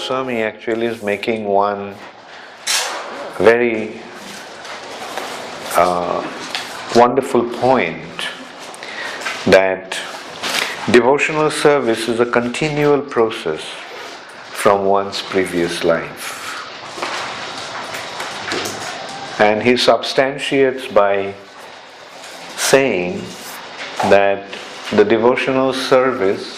Goswami actually is making one very wonderful point, that devotional service is a continual process from one's previous life. And he substantiates by saying that the devotional service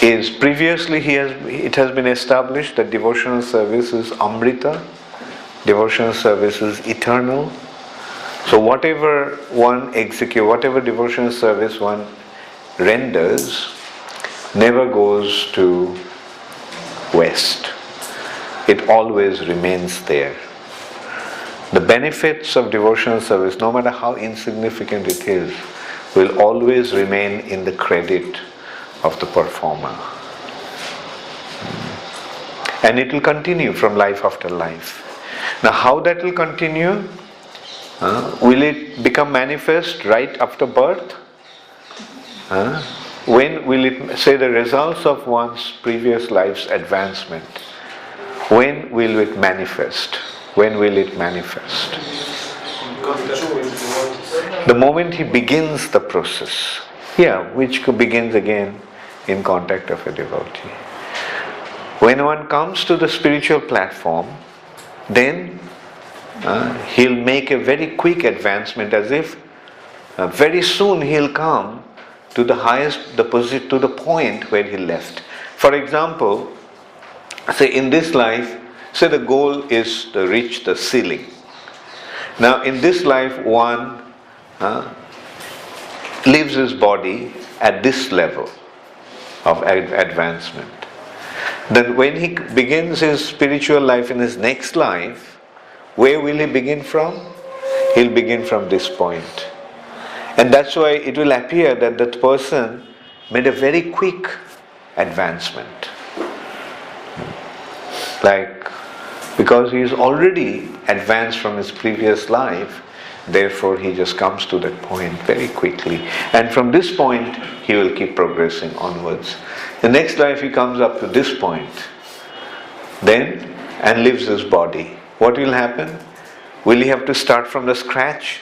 is, previously it has been established that devotional service is Amrita, devotional service is eternal. So whatever one executes, whatever devotional service one renders, never goes to waste. It always remains there. The benefits of devotional service, no matter how insignificant it is, will always remain in the credit of the performer. And it will continue from life after life. Now how that will continue? Will it become manifest right after birth? When will it, say, the results of one's previous life's advancement, when will it manifest? When will it manifest? The moment he begins the process. Which begins again in contact of a devotee. When one comes to the spiritual platform, then he'll make a very quick advancement, as if very soon he'll come to the highest, to the point where he left. For example, say in this life, say the goal is to reach the ceiling. Now in this life one leaves his body at this level of advancement. Then when he begins his spiritual life in his next life, where will he begin from? He'll begin from this point. And that's why it will appear that that person made a very quick advancement. Because he is already advanced from his previous life, therefore he just comes to that point very quickly. And from this point, he will keep progressing onwards. The next life he comes up to this point, then, and leaves his body. What will happen? Will he have to start from the scratch?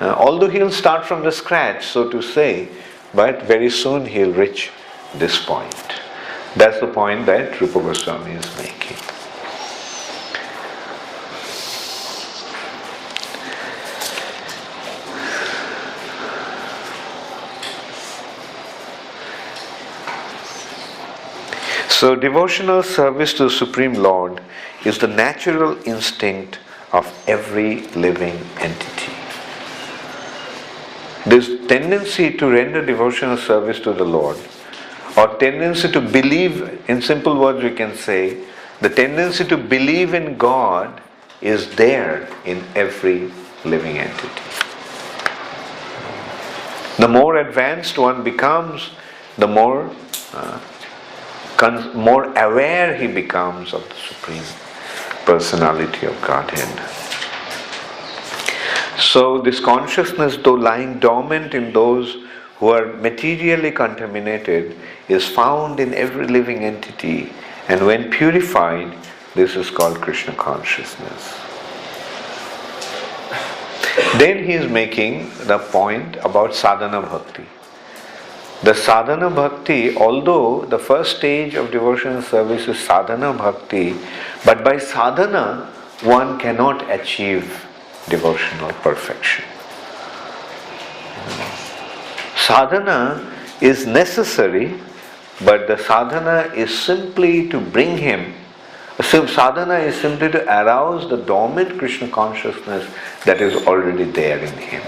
Although he'll start from the scratch, so to say, but very soon he'll reach this point. That's the point that Rupa Goswami is making. So devotional service to the Supreme Lord is the natural instinct of every living entity. This tendency to render devotional service to the Lord, or tendency to believe, in simple words we can say, the tendency to believe in God is there in every living entity. The more advanced one becomes, the more aware he becomes of the Supreme Personality of Godhead. So this consciousness, though lying dormant in those who are materially contaminated, is found in every living entity, and when purified, this is called Krishna consciousness. Then he is making the point about sadhana bhakti. The sadhana bhakti, although the first stage of devotional service is sadhana bhakti, but by sadhana one cannot achieve devotional perfection. Sadhana is necessary, but the sadhana is simply to bring him, sadhana is simply to arouse the dormant Krishna consciousness that is already there in him.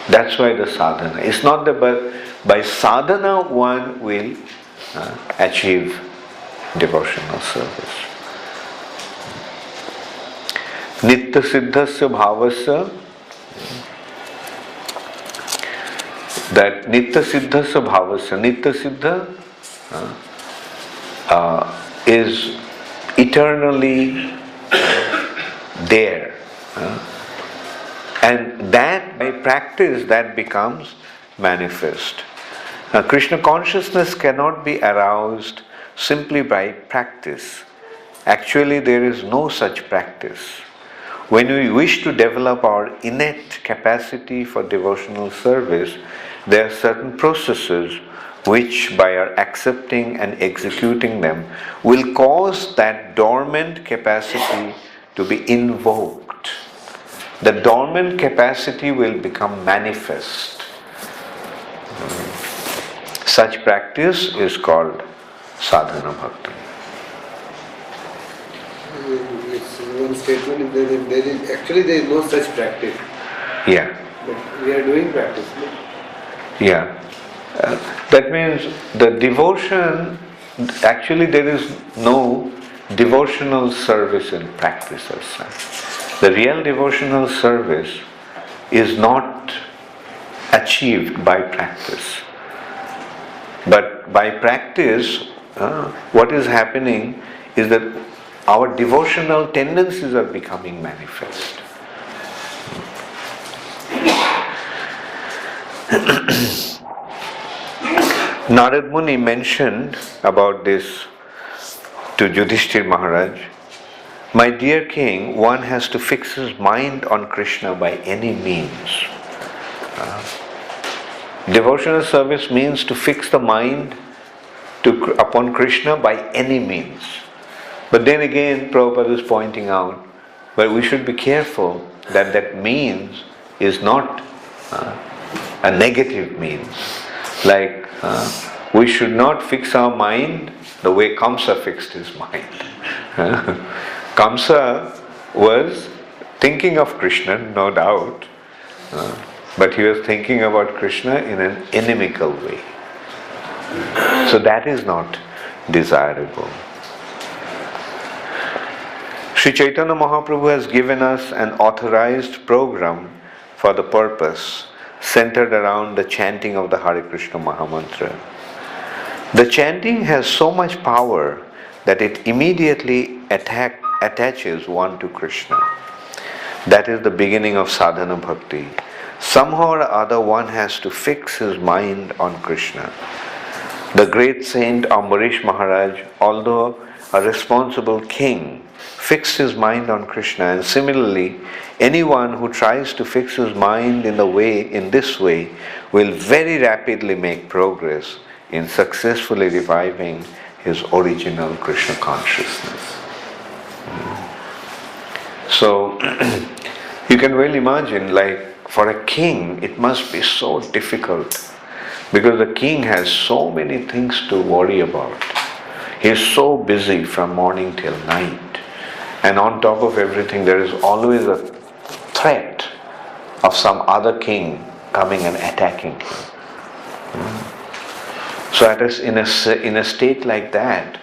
That's why the sadhana. It's not that by sadhana one will achieve devotional service. Nitya siddhasya bhavasya, that nitya siddhasya bhavasya, nitya siddha is eternally there. And that by practice that becomes manifest. Now, Krishna consciousness cannot be aroused simply by practice. Actually, there is no such practice. When we wish to develop our innate capacity for devotional service, there are certain processes which, by our accepting and executing them, will cause that dormant capacity to be invoked. The dormant capacity will become manifest. Such practice is called sadhana bhakti. It's one statement, there is no such practice. Yeah. But we are doing practice. No? Yeah. That means the devotion, actually there is no devotional service in practice as such. The real devotional service is not achieved by practice. But by practice, what is happening is that our devotional tendencies are becoming manifest. Narad Muni mentioned about this to Yudhishthir Maharaj. My dear king, one has to fix his mind on Krishna by any means. Devotional service means to fix the mind upon Krishna by any means. But then again, Prabhupada is pointing out, but we should be careful that that means is not a negative means. Like, we should not fix our mind the way Kamsa fixed his mind. Kamsa was thinking of Krishna, no doubt, but he was thinking about Krishna in an inimical way. So that is not desirable. Sri Chaitanya Mahaprabhu has given us an authorized program for the purpose centered around the chanting of the Hare Krishna Mahamantra. The chanting has so much power that it immediately attaches one to Krishna. That is the beginning of sadhana bhakti. Somehow or other one has to fix his mind on Krishna. The great saint Ambarish Maharaj, although a responsible king, fixed his mind on Krishna, and similarly, anyone who tries to fix his mind in this way will very rapidly make progress in successfully reviving his original Krishna consciousness. So, you can well imagine, like, for a king, it must be so difficult because the king has so many things to worry about. He is so busy from morning till night. And on top of everything, there is always a threat of some other king coming and attacking him. So in a state like that,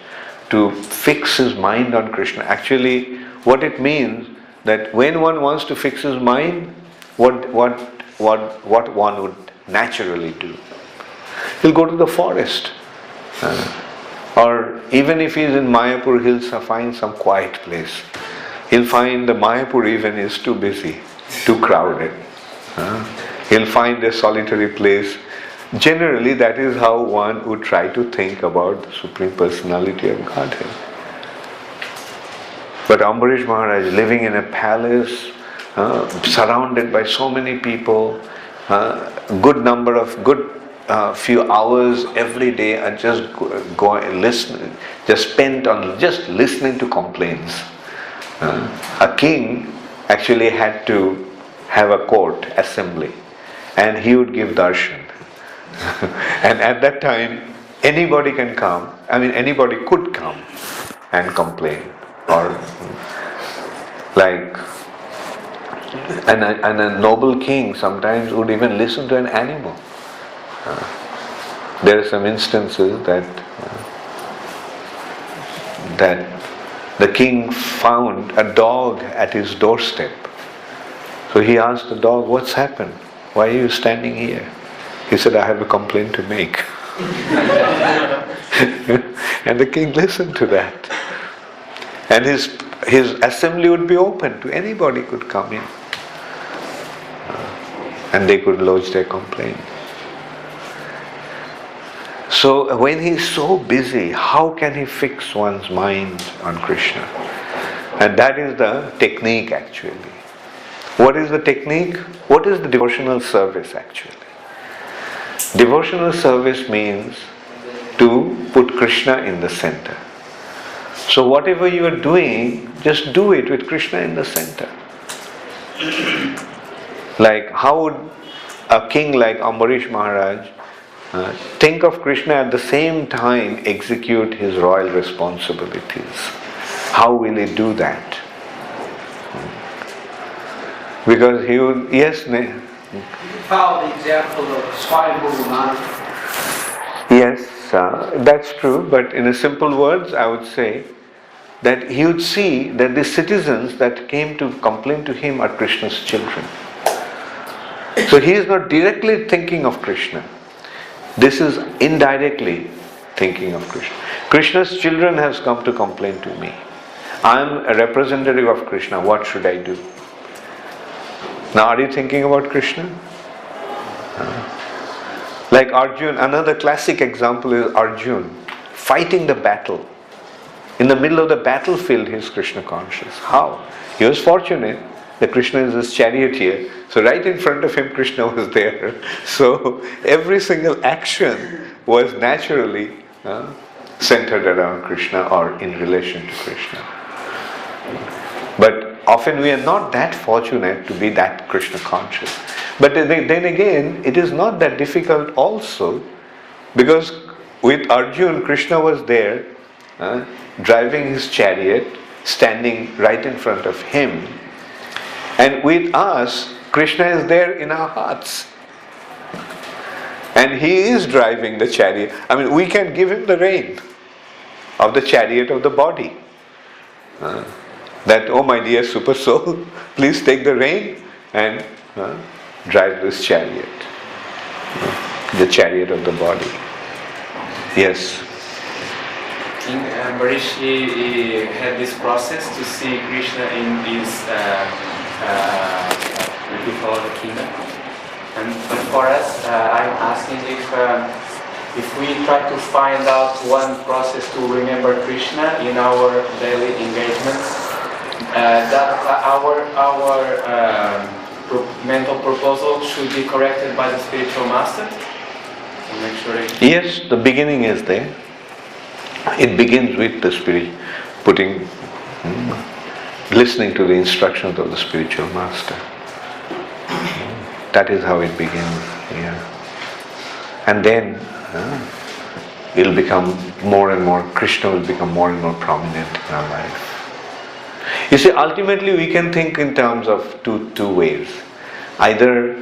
to fix his mind on Krishna, actually what it means that when one wants to fix his mind, what one would naturally do? He'll go to the forest. Or even if he's in Mayapur, he'll find some quiet place. He'll find the Mayapur even is too busy, too crowded. He'll find a solitary place. Generally, that is how one would try to think about the Supreme Personality of Godhead. But Ambarish Maharaj, living in a palace, surrounded by so many people, few hours every day are just spent on just listening to complaints. A king actually had to have a court assembly, and he would give darshan. And at that time, anybody could come and complain, or like, and a noble king sometimes would even listen to an animal. There are some instances that the king found a dog at his doorstep. So he asked the dog, "What's happened? Why are you standing here?" He said, "I have a complaint to make." And the king listened to that. And his assembly would be open to anybody could come in. And they could lodge their complaint. So when he is so busy, how can he fix one's mind on Krishna? And that is the technique actually. What is the technique? What is the devotional service actually? Devotional service means to put Krishna in the center. So whatever you are doing, just do it with Krishna in the center. Like how would a king like Ambarish Maharaj think of Krishna at the same time execute his royal responsibilities? How will he do that? Because he would, yes, Follow the example of Swayambhu. yes, that's true, but in a simple words, I would say that he would see that the citizens that came to complain to him are Krishna's children. So he is not directly thinking of Krishna. This is indirectly thinking of Krishna. Krishna's children has come to complain to me. I am a representative of Krishna. What should I do? Now are you thinking about Krishna? Like Arjun, another classic example is Arjun fighting the battle. In the middle of the battlefield he is Krishna conscious. How? He was fortunate that Krishna is his charioteer. So right in front of him Krishna was there. So every single action was naturally centered around Krishna or in relation to Krishna. But often we are not that fortunate to be that Krishna conscious. But then again, it is not that difficult also, because with Arjun, Krishna was there, driving his chariot, standing right in front of him. And with us, Krishna is there in our hearts. And he is driving the chariot. I mean, we can give him the rein of the chariot of the body. That, oh my dear super soul, please take the rein and drive this chariot. The chariot of the body. Yes. King Ambarish had this process to see Krishna in his what we call the kingdom. But for us, I'm asking if we try to find out one process to remember Krishna in our daily engagements, that our mental proposal should be corrected by the spiritual master. To make sure yes, the beginning is there. It begins with the spirit listening to the instructions of the spiritual master. That is how it begins. Yeah. And then it will become more and more, Krishna will become more and more prominent in our life. You see, ultimately we can think in terms of two ways. Either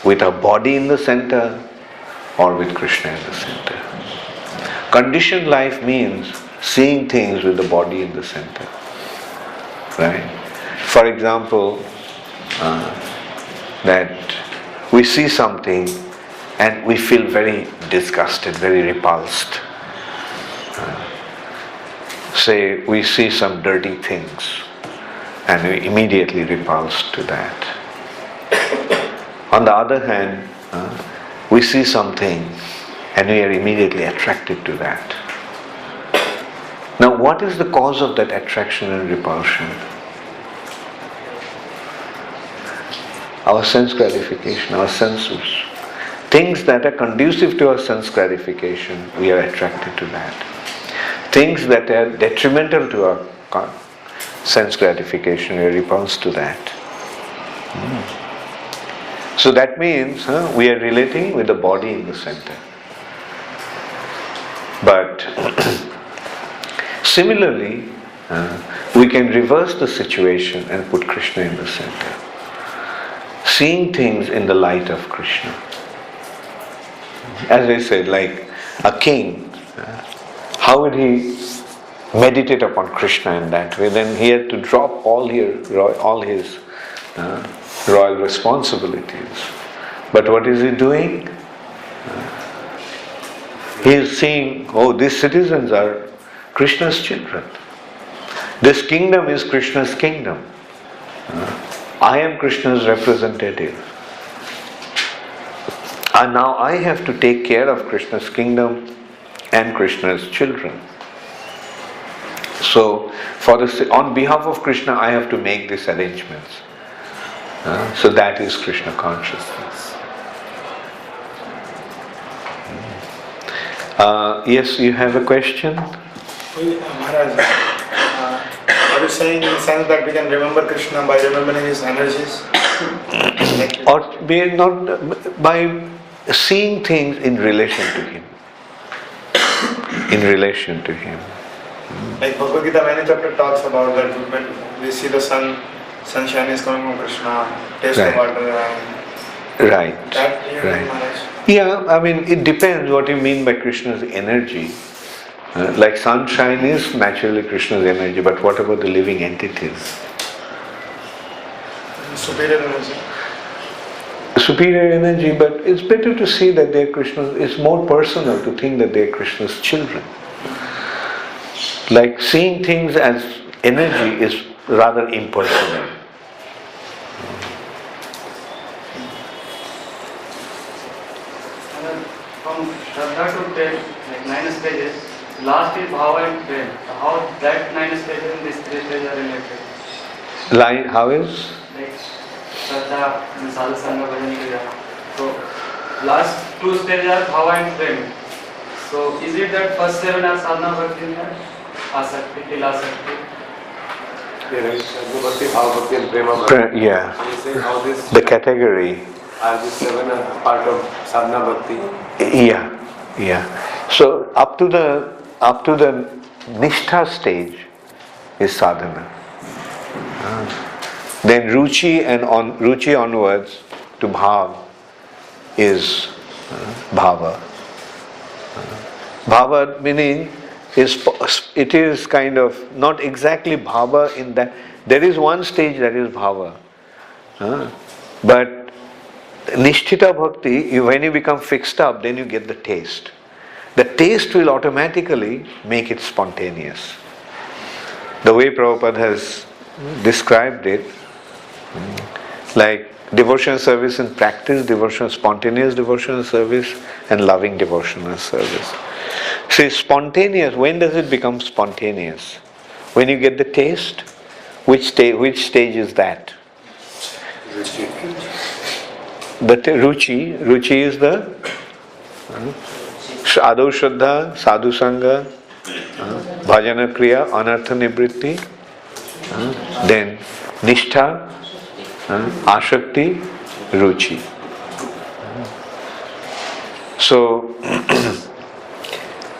with our body in the center or with Krishna in the center. Conditioned life means seeing things with the body in the center. Right? For example, that we see something and we feel very disgusted, very repulsed. Say we see some dirty things and we immediately repulsed to that. On the other hand, we see something and we are immediately attracted to that. Now what is the cause of that attraction and repulsion? Our sense gratification, our senses. Things that are conducive to our sense gratification, we are attracted to that. Things that are detrimental to our sense gratification, we are repulsed to that. So that means we are relating with the body in the center. But similarly, we can reverse the situation and put Krishna in the center. Seeing things in the light of Krishna. As I said, like a king, how would he meditate upon Krishna in that way? Then he had to drop all his royal responsibilities. But what is he doing? He is seeing, oh, these citizens are Krishna's children. This kingdom is Krishna's kingdom. I am Krishna's representative. now I have to take care of Krishna's kingdom and Krishna's children. So, on behalf of Krishna, I have to make these arrangements. So that is Krishna consciousness. Yes, you have a question? Maharaj, are you saying in the sense that we can remember Krishna by remembering his energies? Or be not by seeing things in relation to him. In relation to him. Like Bhagavad Gita, many chapter talks about that when we see the sunshine is coming from Krishna, taste Right. of water and Right. that you Right. Maharaj. Yeah, I mean, it depends what you mean by Krishna's energy. Like sunshine is naturally Krishna's energy, but what about the living entities? Superior energy. Superior energy, but it's better to see that they're Krishna's, it's more personal to think that they're Krishna's children. Like seeing things as energy is rather impersonal. From Shraddha to Prem, like 9 stages, last is Bhava and Prem. How that 9 stages and these 3 stages are related? Line, how is? Like Shraddha and Sadhu Sangha Bhajan Kriya. So last 2 stages are Bhava and Prem. So is it that first 7 are Sadhana Bhakti and Asakti, Til Asakti? Yeah. The category. Are these 7 a part of sadhana bhakti? Yeah, yeah. So up to the nishtha stage is sadhana. Then ruchi and ruchi onwards to bhav is bhava. Bhava meaning it is kind of not exactly bhava in that there is one stage that is bhava, but Nishtita bhakti, when you become fixed up, then you get the taste. The taste will automatically make it spontaneous. The way Prabhupada has described it, like devotional service in practice, spontaneous devotional service, and loving devotional service. See, spontaneous, when does it become spontaneous? When you get the taste? Which stage is that? The ruchi is the Adau Shraddha, Sadhu Sangha, Bhajana Kriya, Anartha Nivritti, then Nishtha, Ashakti, Ruchi. So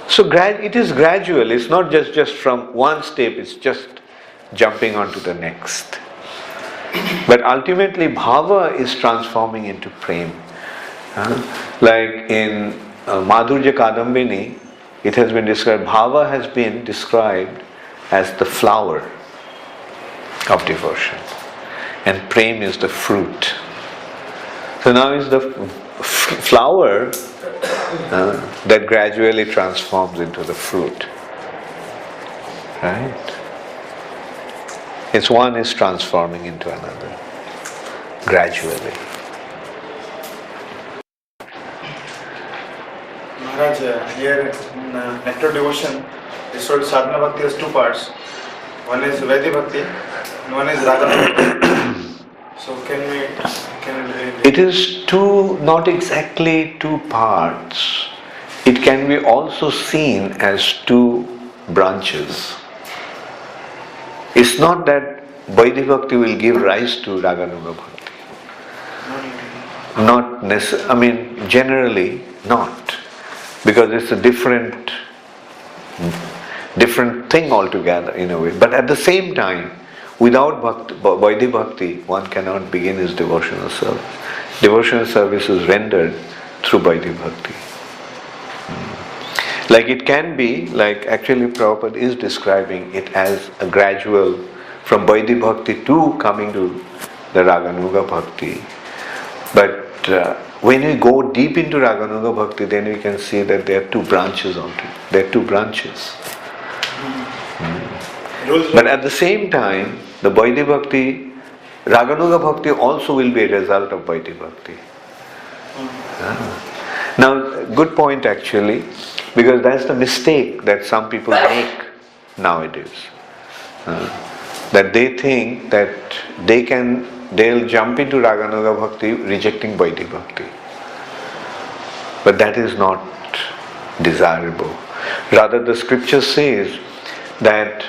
it is gradual, it's not just from one step, it's just jumping onto the next. But ultimately, bhava is transforming into prem. Like in Madhurya Kadambini, it has been described, bhava has been described as the flower of devotion, and prem is the fruit. So now is the flower that gradually transforms into the fruit. Right? It's one is transforming into another, gradually. Maharaj, here in Nectar devotion, this sort of sadhana bhakti has 2 parts. One is Vaidhi bhakti, and one is Raga bhakti. So can we It is not exactly 2 parts. It can be also seen as 2 branches. It's not that Vaidhi Bhakti will give rise to Raganuga Bhakti. Not necessarily, generally not. Because it's a different thing altogether in a way. But at the same time, without Vaidhi Bhakti, one cannot begin his devotional service. Devotional service is rendered through Vaidhi Bhakti. Like it can be, like actually Prabhupada is describing it as a gradual from Vaidhi Bhakti to coming to the Raganuga Bhakti. But when we go deep into Raganuga Bhakti, then we can see that there are 2 branches onto it. There are 2 branches. But at the same time, the Vaidhi Bhakti, Raganuga Bhakti also will be a result of Vaidhi Bhakti. Now, good point actually, because that's the mistake that some people make nowadays. That they think that they'll jump into Raganuga Bhakti rejecting Vaidhi Bhakti. But that is not desirable. Rather, the scripture says that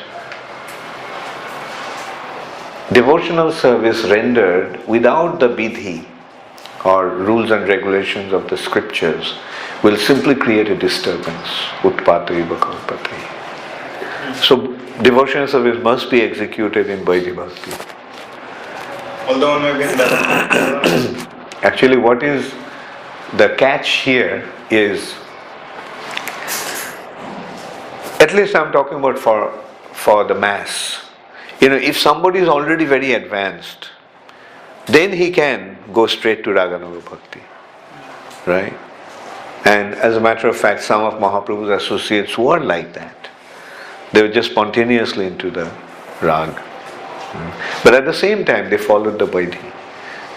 devotional service rendered without the vidhi or rules and regulations of the scriptures will simply create a disturbance. Utpataiva kalpate. So, devotional service must be executed in Vaidhi Bhakti. Although one may be in that. Actually, what is the catch here is, at least I'm talking about for the mass. If somebody is already very advanced, then he can go straight to Raganuga Bhakti. Right? And as a matter of fact, some of Mahaprabhu's associates were like that. They were just spontaneously into the rag. But at the same time, they followed the Vaidhi.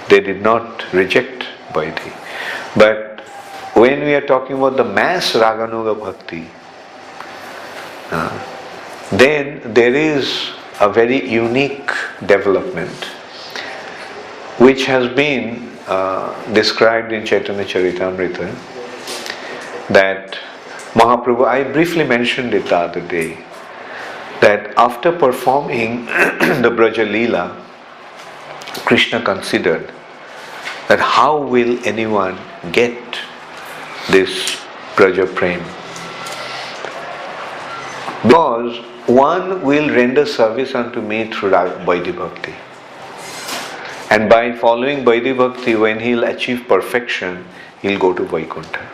They did not reject Vaidhi. But when we are talking about the mass Raganuga Bhakti, then there is a very unique development which has been described in Chaitanya Charitamrita, that Mahaprabhu, I briefly mentioned it the other day, that after performing the Braja Leela, Krishna considered that how will anyone get this Braja Prem? Because one will render service unto me through Vaidhi Bhakti. And by following Vaidhi Bhakti, when he'll achieve perfection, he'll go to Vaikuntha.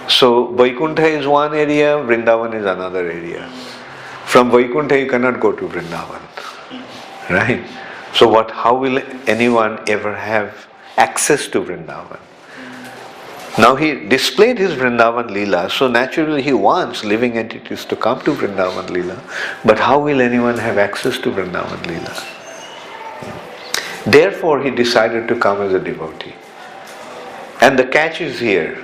So Vaikuntha is one area, Vrindavan is another area. From Vaikuntha you cannot go to Vrindavan. Right? So how will anyone ever have access to Vrindavan? Now he displayed his Vrindavan Leela, so naturally he wants living entities to come to Vrindavan Leela. But how will anyone have access to Vrindavan Leela? Therefore he decided to come as a devotee. And the catch is here.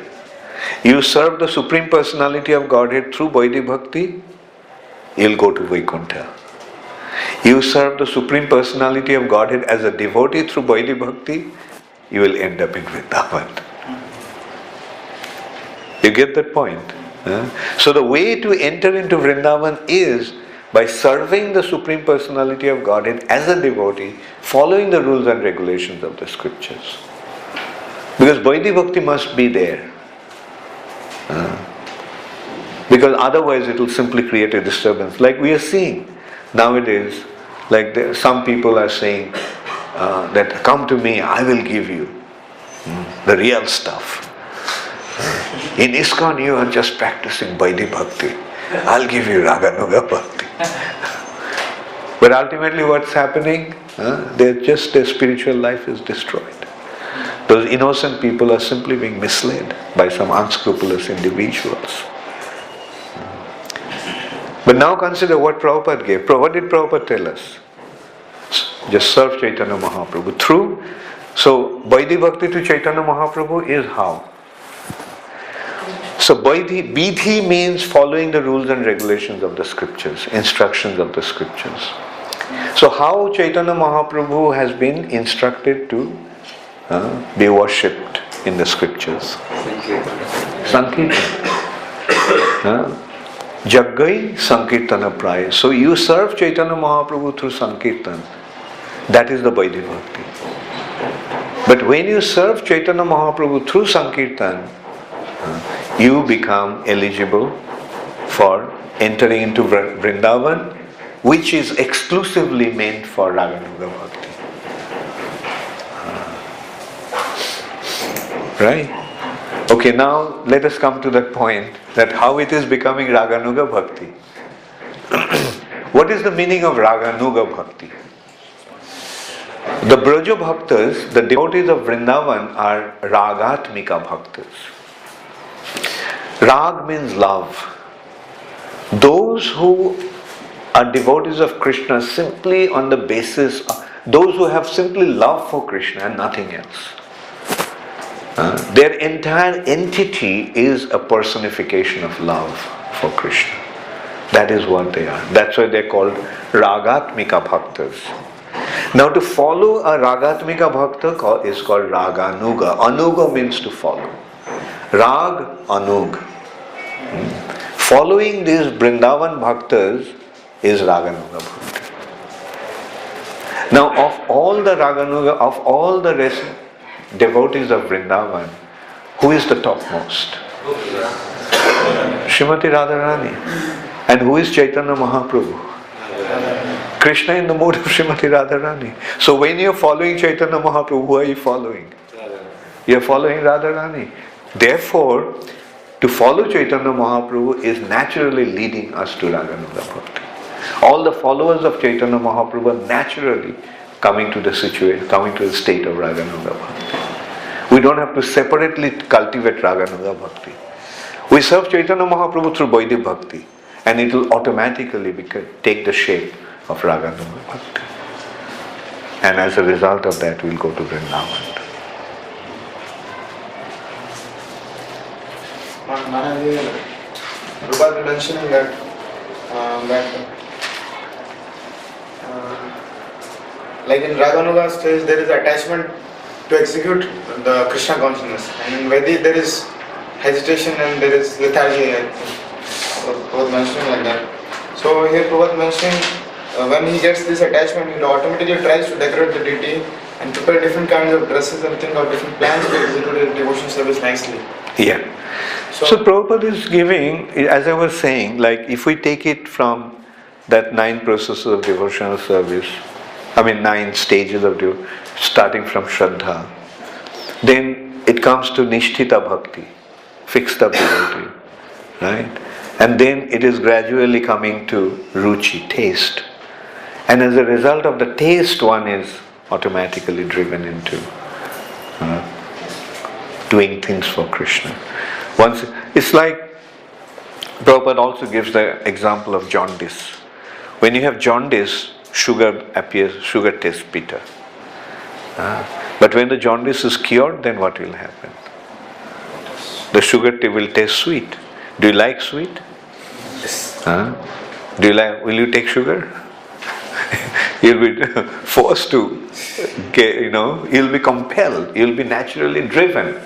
You serve the Supreme Personality of Godhead through Vaidhi Bhakti, you'll go to Vaikuntha. You serve the Supreme Personality of Godhead as a devotee through Vaidhi Bhakti, you will end up in Vrindavan. You get that point? So the way to enter into Vrindavan is by serving the Supreme Personality of Godhead as a devotee, following the rules and regulations of the scriptures. Because Vaidhi Bhakti must be there. Because otherwise it will simply create a disturbance. Like we are seeing nowadays, like some people are saying that come to me, I will give you the real stuff. In ISKCON you are just practicing Vaidhi Bhakti. I'll give you Raganuga Bhakti. But ultimately what's happening? Their spiritual life is destroyed. Those innocent people are simply being misled by some unscrupulous individuals. But now consider what Prabhupada gave. What did Prabhupada tell us? Just serve Chaitanya Mahaprabhu. So Vaidhi Bhakti to Chaitanya Mahaprabhu is how? So Vidhi means following the rules and regulations of the scriptures, instructions of the scriptures. So how Chaitanya Mahaprabhu has been instructed to be worshipped in the scriptures? Sankirtan. Jaggai Sankirtana Praya. So you serve Chaitanya Mahaprabhu through Sankirtan. That is the Vaidhi Bhakti. But when you serve Chaitanya Mahaprabhu through Sankirtan, you become eligible for entering into Vrindavan, which is exclusively meant for Raganuga Bhakti. Right? Okay, now let us come to that point, that how it is becoming Raganuga Bhakti. What is the meaning of Raganuga Bhakti? The Braja Bhaktas, the devotees of Vrindavan, are Ragatmika Bhaktas. Rag means love. Those who are devotees of Krishna simply on the basis of, those who have simply love for Krishna and nothing else. Their entire entity is a personification of love for Krishna. That is what they are. That's why they're called Ragatmika Bhaktas. Now to follow a Ragatmika Bhakta is called Raganuga. Anuga means to follow. Rag, Anug. Following these Vrindavan Bhaktas is Raganuga Bhakti. Now of all the Raganuga, of all the rest devotees of Vrindavan, who is the topmost? Srimati Radharani. And who is Chaitanya Mahaprabhu? Krishna in the mood of Srimati Radharani. So when you are following Chaitanya Mahaprabhu, who are you following? You are following Radharani. Therefore, to follow Chaitanya Mahaprabhu is naturally leading us to Raganuga Bhakti. All the followers of Chaitanya Mahaprabhu are naturally coming to the situation, coming to the state of Raganuga Bhakti. We don't have to separately cultivate Raganuga Bhakti. We serve Chaitanya Mahaprabhu through Vaidhi Bhakti, and it will automatically take the shape of Raganuga Bhakti. And as a result of that, we'll go to Vrindavan. Prabhupada mentioning that like in Raganuga stage there is attachment to execute the Krishna consciousness, and in Vedic there is hesitation and there is lethargy. I think Prabhupada mentioning like that. So here Prabhupada mentioning when he gets this attachment, he automatically tries to decorate the deity and prepare different kinds of dresses and think of different plans to execute the devotion service nicely. Yeah. So Prabhupada is giving, as I was saying, like if we take it from that 9 processes of devotional service, 9 stages of devotion, starting from Shraddha, then it comes to Nishtita Bhakti, fixed up devotee, right? And then it is gradually coming to Ruchi, taste. And as a result of the taste, one is automatically driven into doing things for Krishna. Once it's like Prabhupada also gives the example of jaundice. When you have jaundice, sugar appears, sugar tastes bitter. But when the jaundice is cured, then what will happen? The sugar will taste sweet. Do you like sweet? Yes. Will you take sugar? You'll be forced to get, you'll be compelled, you'll be naturally driven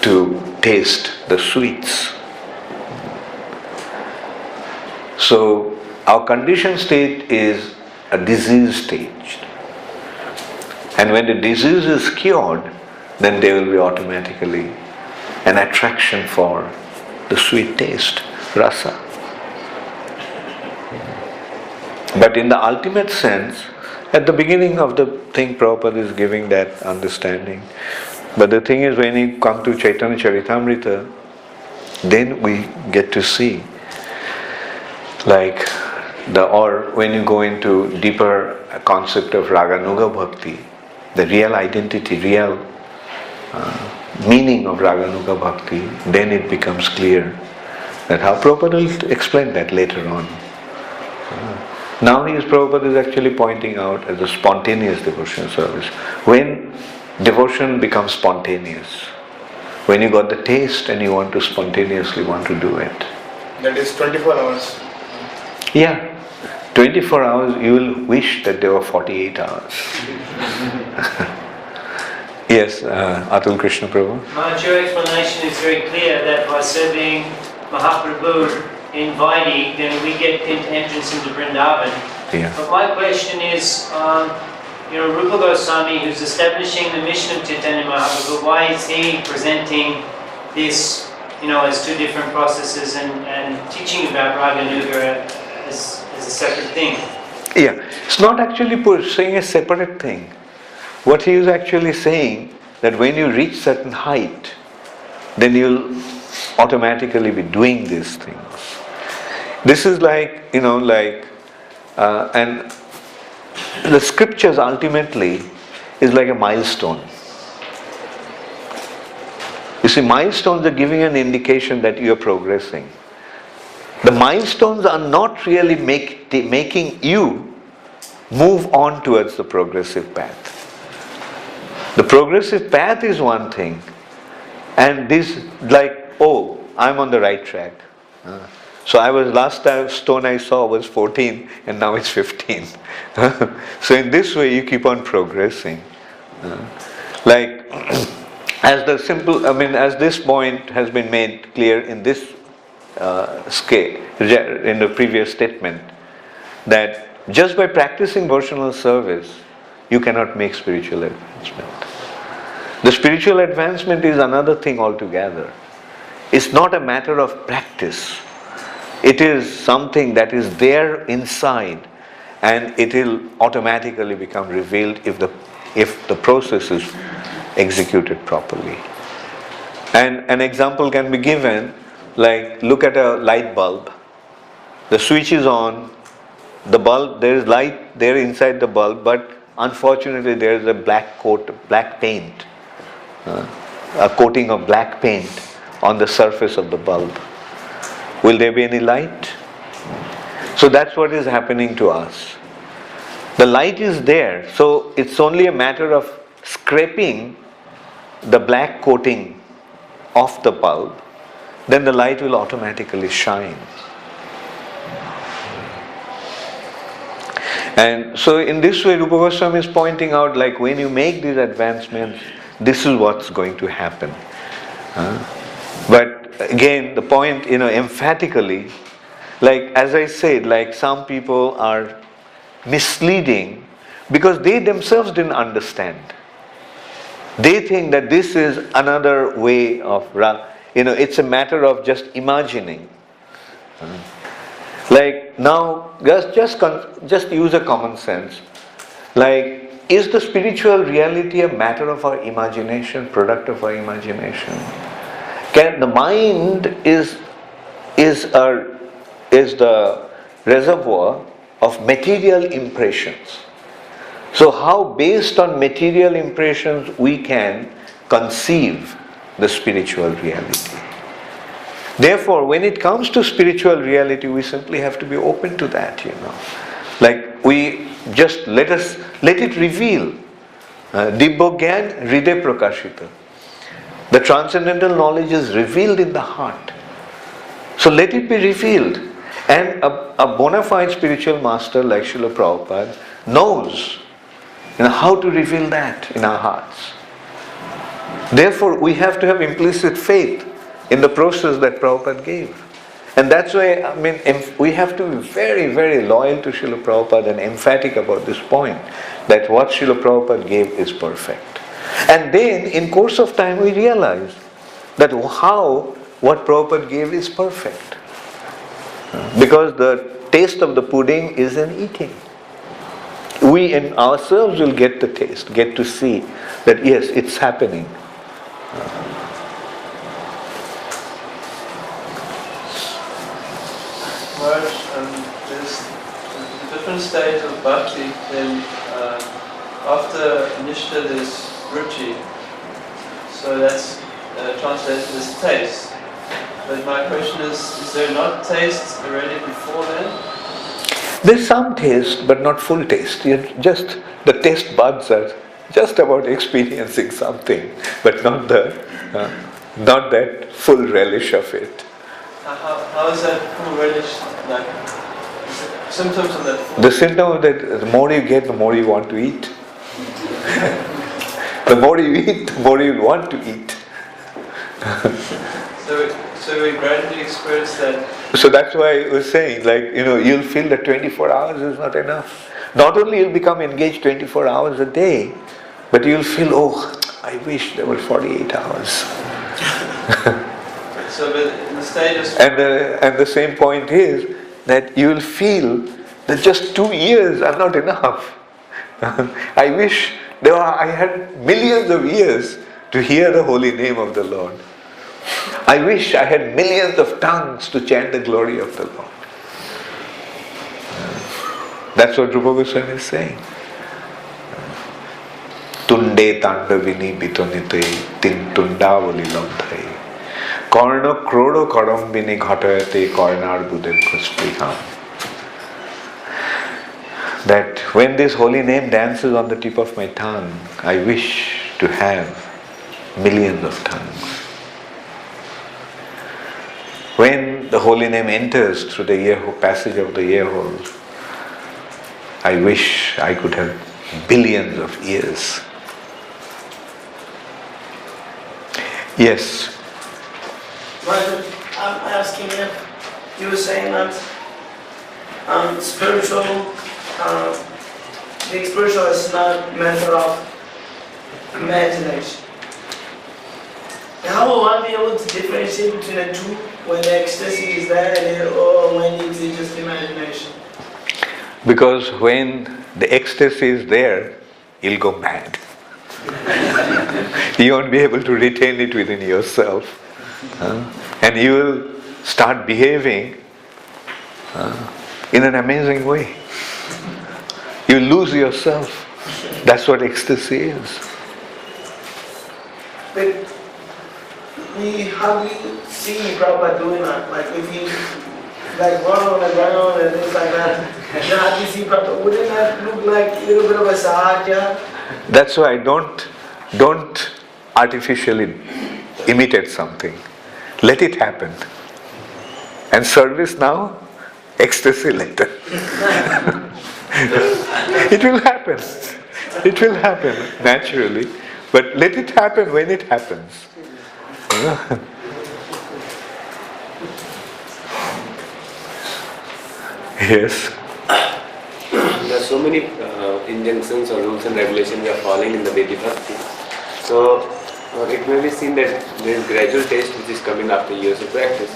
to taste the sweets. So our conditioned state is a disease stage. And when the disease is cured, then there will be automatically an attraction for the sweet taste, rasa. But in the ultimate sense, at the beginning of the thing, Prabhupada is giving that understanding. But the thing is, when you come to Chaitanya Charitamrita, then we get to see, or when you go into deeper concept of Raganuga Bhakti, the real identity, real meaning of Raganuga Bhakti, then it becomes clear that how Prabhupada will explain that later on. Now Prabhupada is actually pointing out as a spontaneous devotion service. When devotion becomes spontaneous, when you got the taste and you want to spontaneously want to do it. That is 24 hours. Yeah. 24 hours, you will wish that there were 48 hours. Yes, Atul Krishna Prabhu. Maharaj, your explanation is very clear that by serving Mahaprabhu in Vaidhi, then we get entrance into Vrindavan. Yeah. But my question is, Rupa Goswami, who's establishing the mission of Chaitanya Mahaprabhu, why is he presenting this, as 2 different processes and teaching about Raganuga as a separate thing? Yeah, it's not actually saying a separate thing. What he is actually saying, that when you reach certain height, then you'll automatically be doing these things. This is and the scriptures ultimately is like a milestone. You see, milestones are giving an indication that you are progressing. The milestones are not really making you move on towards the progressive path. The progressive path is one thing, and this, like, oh, I'm on the right track. So last time stone I saw was 14 and now it's 15. So in this way you keep on progressing. Like, as this point has been made clear in this scale, in the previous statement, that just by practicing devotional service, you cannot make spiritual advancement. The spiritual advancement is another thing altogether. It's not a matter of practice. It is something that is there inside, and it will automatically become revealed if the process is executed properly. And an example can be given, like, look at a light bulb. The switch is on, the bulb, there is light there inside the bulb, but unfortunately there is a black paint, a coating of black paint on the surface of the bulb. Will there be any light? So that's what is happening to us. The light is there, so it's only a matter of scraping the black coating off the bulb, then the light will automatically shine. And so in this way, Rupa Goswami is pointing out, like, when you make these advancements, this is what's going to happen. But again, the point, emphatically, like, as I said, like, some people are misleading because they themselves didn't understand. They think that this is another way of, it's a matter of just imagining. Like, now, just use a common sense. Like, is the spiritual reality a matter of our imagination, product of our imagination? The mind is the reservoir of material impressions. So how, based on material impressions, we can conceive the spiritual reality? Therefore, when it comes to spiritual reality, we simply have to be open to that, Like, we just let it reveal. Dibbo Gyan Hriday Prakashita. The transcendental knowledge is revealed in the heart. So let it be revealed. And a bona fide spiritual master like Srila Prabhupada knows how to reveal that in our hearts. Therefore, we have to have implicit faith in the process that Prabhupada gave. And that's why, we have to be very, very loyal to Srila Prabhupada and emphatic about this point, that what Srila Prabhupada gave is perfect. And then, in course of time, we realize that what Prabhupada gave is perfect. Because the taste of the pudding is in eating. We in ourselves will get the taste, get to see that yes, it's happening. There's a different stage of bhakti. Then after nishta there's ruchi. So that's translated as taste. But my question is there not taste already before then? There's some taste, but not full taste. The taste buds are just about experiencing something, but not that full relish of it. How is that full relish? Like, symptoms of that? The symptom of that, the more you get, the more you want to eat. The more you eat, the more you want to eat. So we gradually experience that. So that's why I was saying, like, you'll feel that 24 hours is not enough. Not only you'll become engaged 24 hours a day, but you'll feel, oh, I wish there were 48 hours. So in the stages. And the same point is that you will feel that just 2 years are not enough. I wish I had millions of years to hear the holy name of the Lord. I wish I had millions of tongues to chant the glory of the Lord. That's what Rupa Goswami is saying. Tunde tandavini bitonite tin tundavali lambhai. Karna krodo karambini ghatayate karnar budem kuspriham. That when this holy name dances on the tip of my tongue, I wish to have millions of tongues. When the holy name enters through the passage of the ear hole, I wish I could have billions of ears. Yes. But I'm asking if you were saying that spiritual, the spiritual is not a matter of imagination. How will one be able to differentiate between the two when the ecstasy is there or when it's just imagination? Because when the ecstasy is there, you'll go mad. You won't be able to retain it within yourself. And you will start behaving in an amazing way. You lose yourself. That's what ecstasy is. But we hardly see Prabhupada doing that. Like if he like run on the ground and things like that, you hardly see Prabhupada. Wouldn't that look like a little bit of a sahaja? That's why don't artificially imitate something. Let it happen. And service now, ecstasy later. It will happen. It will happen naturally. But let it happen when it happens. Yes. There are so many injunctions or rules and regulations we are following in the Vedic Bhakti. So it may be seen that there is gradual taste which is coming after years of practice.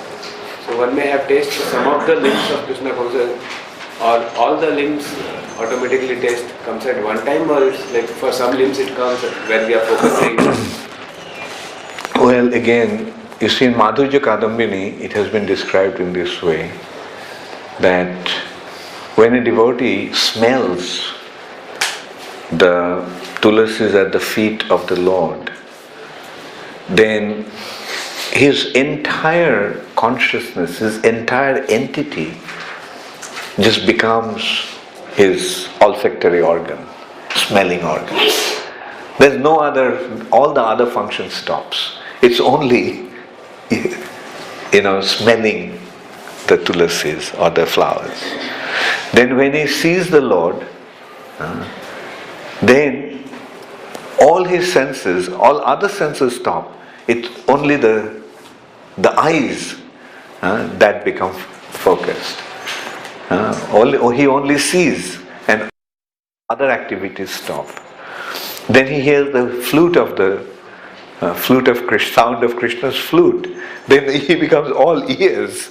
So one may have tasted some of the limbs of Krishna consciousness, or all the limbs automatically taste comes at one time, or it's like for some limbs it comes when we are focusing. Well, again, you see in Madhurya Kadambini, it has been described in this way, that when a devotee smells the tulasis at the feet of the Lord, then his entire consciousness, his entire entity just becomes his olfactory organ, smelling organ. There's no other, all the other function stops. It's only, smelling the tulasis or the flowers. Then when he sees the Lord, then all his senses, all other senses stop. It's only the eyes that become focused. He only sees, and other activities stop. Then he hears the flute of Krishna, sound of Krishna's flute. Then he becomes all ears,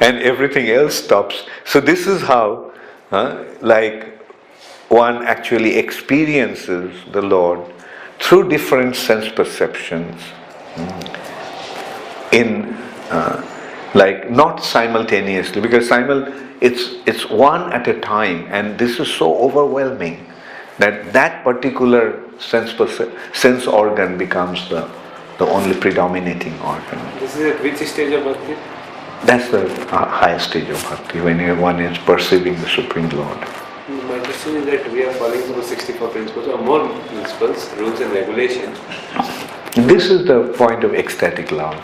and everything else stops. So this is how, one actually experiences the Lord through different sense perceptions, not simultaneously, because it's one at a time, and this is so overwhelming that particular sense organ becomes the only predominating organ. This is at which stage of bhakti? That's the highest stage of bhakti, when one is perceiving the Supreme Lord. My question is that we are following those 64 principles or more principles, rules and regulations. This is the point of ecstatic love.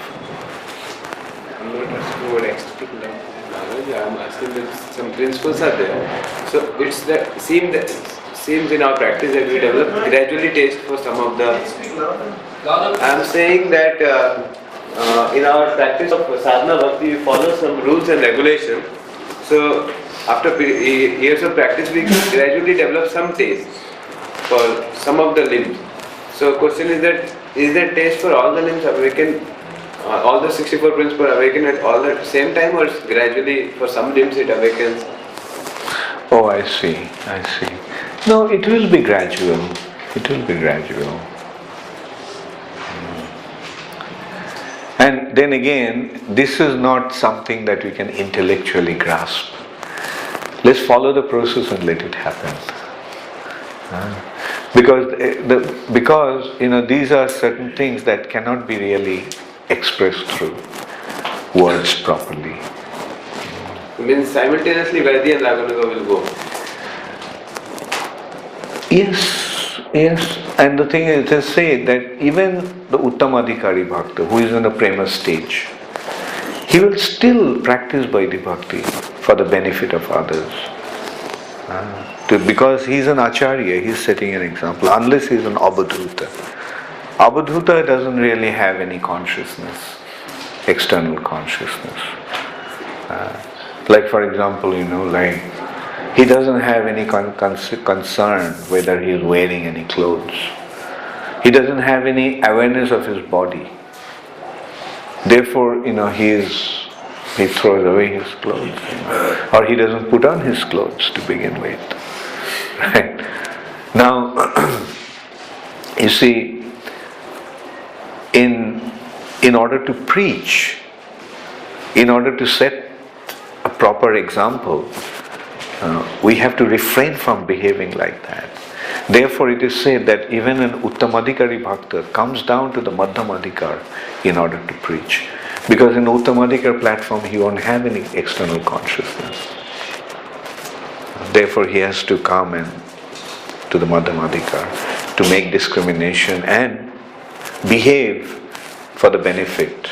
I'm not asking about ecstatic love. I'm asking that some principles are there. So it's that seems in our practice that we develop gradually taste for some of the. I'm saying that in our practice of sadhana bhakti, we follow some rules and regulations. So after years of practice, we gradually develop some taste for some of the limbs. So question is that taste for all the limbs awaken, all the 64 principles awaken at all the same time, or gradually for some limbs it awakens? Oh, I see. No, it will be gradual. And then again, this is not something that we can intellectually grasp. Let's follow the process and let it happen. Because these are certain things that cannot be really expressed through words properly. It means simultaneously Vaidya and Raganuga will go. Yes, Yes, and the thing is, they say that even the Uttamadhikari Bhakta, who is in the Prema stage, he will still practice Vaidhi Bhakti for the benefit of others. Because he is an Acharya, he is setting an example, unless he is an Abadhuta. Abadhuta doesn't really have any consciousness, external consciousness. Like for example, like he doesn't have any concern whether he is wearing any clothes. He doesn't have any awareness of his body. Therefore, he throws away his clothes, or he doesn't put on his clothes to begin with. Right? Now, you see, in order to preach, in order to set a proper example, we have to refrain from behaving like that. Therefore, it is said that even an Uttamadhikari Bhakta comes down to the Madhyamadhikar in order to preach. Because in Uttamadhikar platform, he won't have any external consciousness. Therefore, he has to come to the Madhyamadhikar to make discrimination and behave for the benefit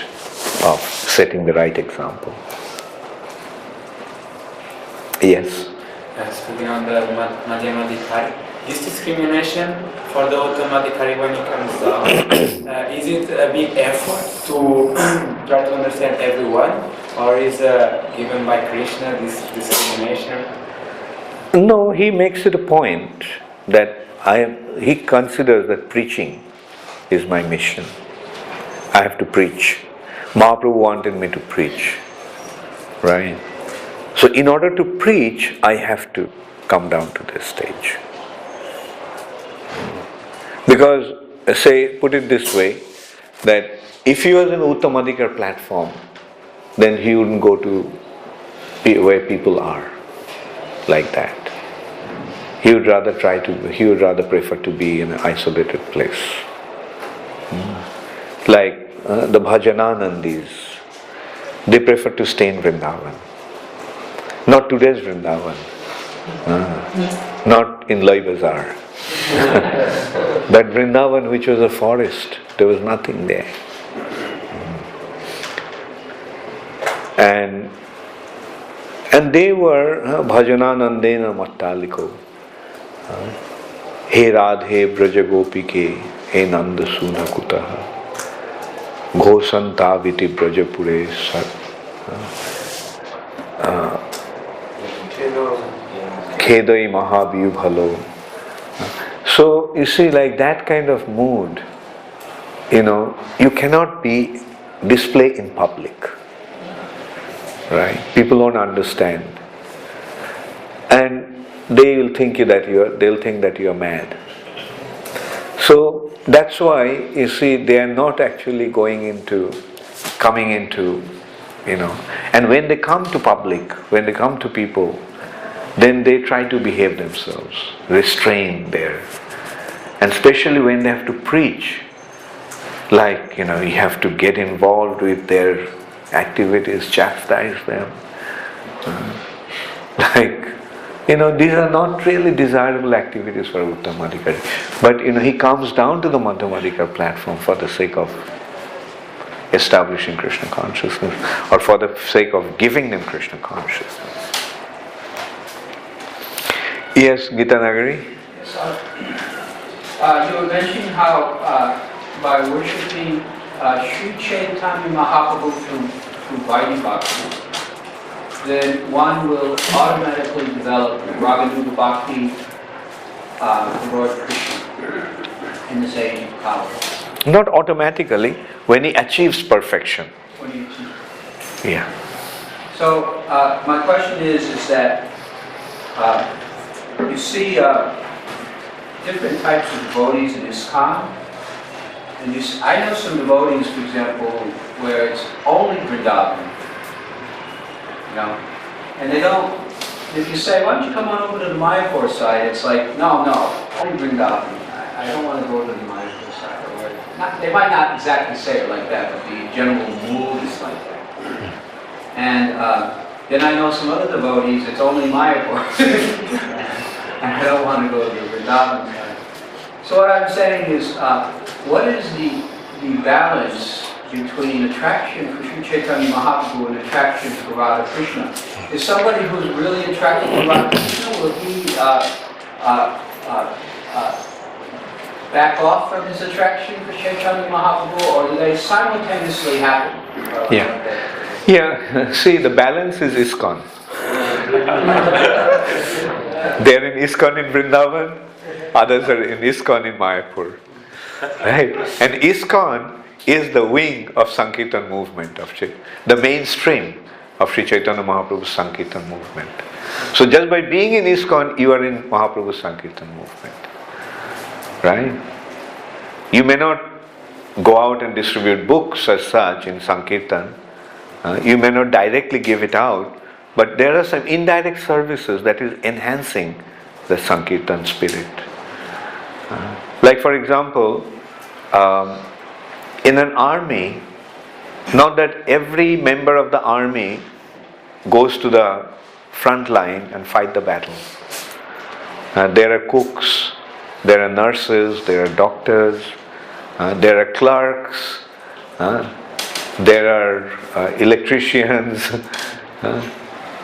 of setting the right example. Yes? Speaking on the Madhyamadhikari, this discrimination for the Uttamadhikari when it comes down, is it a big effort to try to understand everyone, or is given by Krishna this discrimination? No, he makes it a point that he considers that preaching is my mission. I have to preach. Mahaprabhu wanted me to preach. Right? So in order to preach, I have to come down to this stage. Because, put it this way, that if he was in Uttamadhikar platform, then he wouldn't go to where people are, like that. He would rather prefer to be in an isolated place. Like the Bhajananandis, they prefer to stay in Vrindavan. Not today's Vrindavan, not in Lai Bazaar. That Vrindavan which was a forest, there was nothing there. And they were Bhajananandena Mattaliko. He Radhe Brajagopike, He Nanda Suna Kutaha, Ghosantaviti Brajapure Khedai Mahabhiyu Bhalo. So you see, like that kind of mood, you cannot display in public. Right? People don't understand. And they'll think that you are mad. So that's why you see they are not actually coming into, and when they come to public, when they come to people, then they try to behave themselves, restrain there. And especially when they have to preach, like, you have to get involved with their activities, chastise them. These are not really desirable activities for Uttamadhikari. But, he comes down to the Madhyamadhikar platform for the sake of establishing Krishna consciousness, or for the sake of giving them Krishna consciousness. Yes, Gita Nagari? You were mentioning how by worshipping Sri Chaitanya Mahaprabhu through Vaidhi Bhakti, then one will automatically develop Raganuga Bhakti with Lord Krishna in this age of Kali. Not automatically, when he achieves perfection. When he achieves. Yeah. So my question is that you see different types of devotees in ISKCON, and I know some devotees, for example, where it's only Vrindavan, and they don't. If you say, "Why don't you come on over to the Mayapur side?" It's like, no, only Vrindavan. I don't want to go to the Mayapur side. Or they might not exactly say it like that, but the general mood is like that. And then I know some other devotees, it's only Mayapur. And I don't want to go to the Vrindavan side. So what I'm saying is, what is the balance between attraction for Sri Chaitanya Mahaprabhu and attraction for Radha Krishna? Is somebody who's really attracted to Radha Krishna, will he back off from his attraction for Chaitanya Mahaprabhu, or do they simultaneously happen? Yeah, see, the balance is ISKCON. They're in ISKCON in Vrindavan, others are in ISKCON in Mayapur. Right? And ISKCON is the wing of Sankirtan movement, the mainstream of Sri Chaitanya Mahaprabhu's Sankirtan movement. So just by being in ISKCON, you are in Mahaprabhu's Sankirtan movement. Right? You may not go out and distribute books as such in Sankirtan. You may not directly give it out, but there are some indirect services that is enhancing the Sankirtan spirit. Like for example, in an army, not that every member of the army goes to the front line and fight the battle. There are cooks, there are nurses, there are doctors, there are clerks, there are electricians.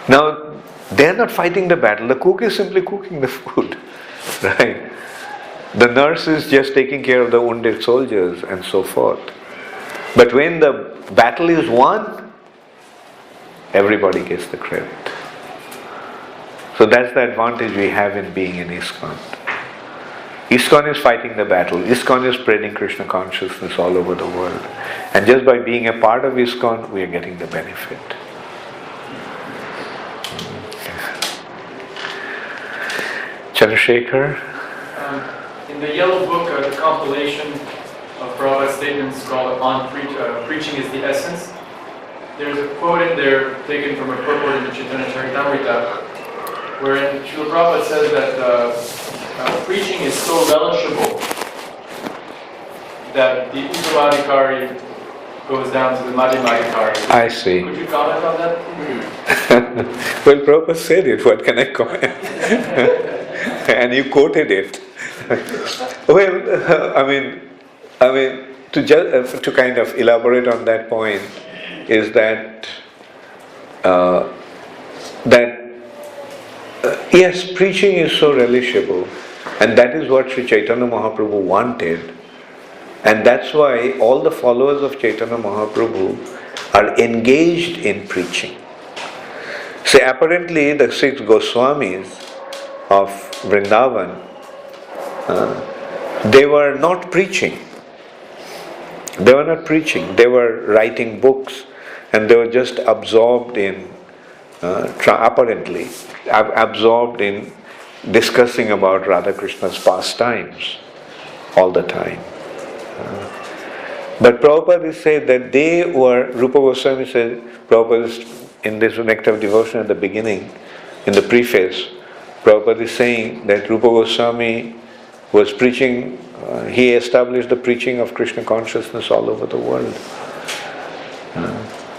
Now, they are not fighting the battle. The cook is simply cooking the food, right? The nurse is just taking care of the wounded soldiers and so forth. But when the battle is won, everybody gets the credit. So that's the advantage we have in being in ISKCON. ISKCON is fighting the battle. ISKCON is spreading Krishna consciousness all over the world. And just by being a part of ISKCON, we are getting the benefit. Chandrasekhar? In the Yellow Book, the compilation of Prabhupada's statements called "On Preaching is the Essence," there's a quote in there taken from a purport in the Chaitanya Charitamrita, wherein Srila Prabhupada says that preaching is so relishable that the Uttavadikari goes down to the Madhyamadikari. I see. Could you comment on that? Well, Prabhupada said it, what can I comment? And you quoted it. Well, I mean, to kind of elaborate on that point is that yes, preaching is so relishable, and that is what Sri Chaitanya Mahaprabhu wanted, and that's why all the followers of Chaitanya Mahaprabhu are engaged in preaching. See, apparently the 6 Goswamis of Vrindavan, they were not preaching. They were not preaching. They were writing books, and they were just absorbed in, apparently, absorbed in discussing about Radha Krishna's pastimes all the time. But Prabhupada is said that they were, Rupa Goswami said, Prabhupada is in this Nectar of Devotion at the beginning, in the preface, Prabhupada is saying that Rupa Goswami was preaching, he established the preaching of Krishna consciousness all over the world.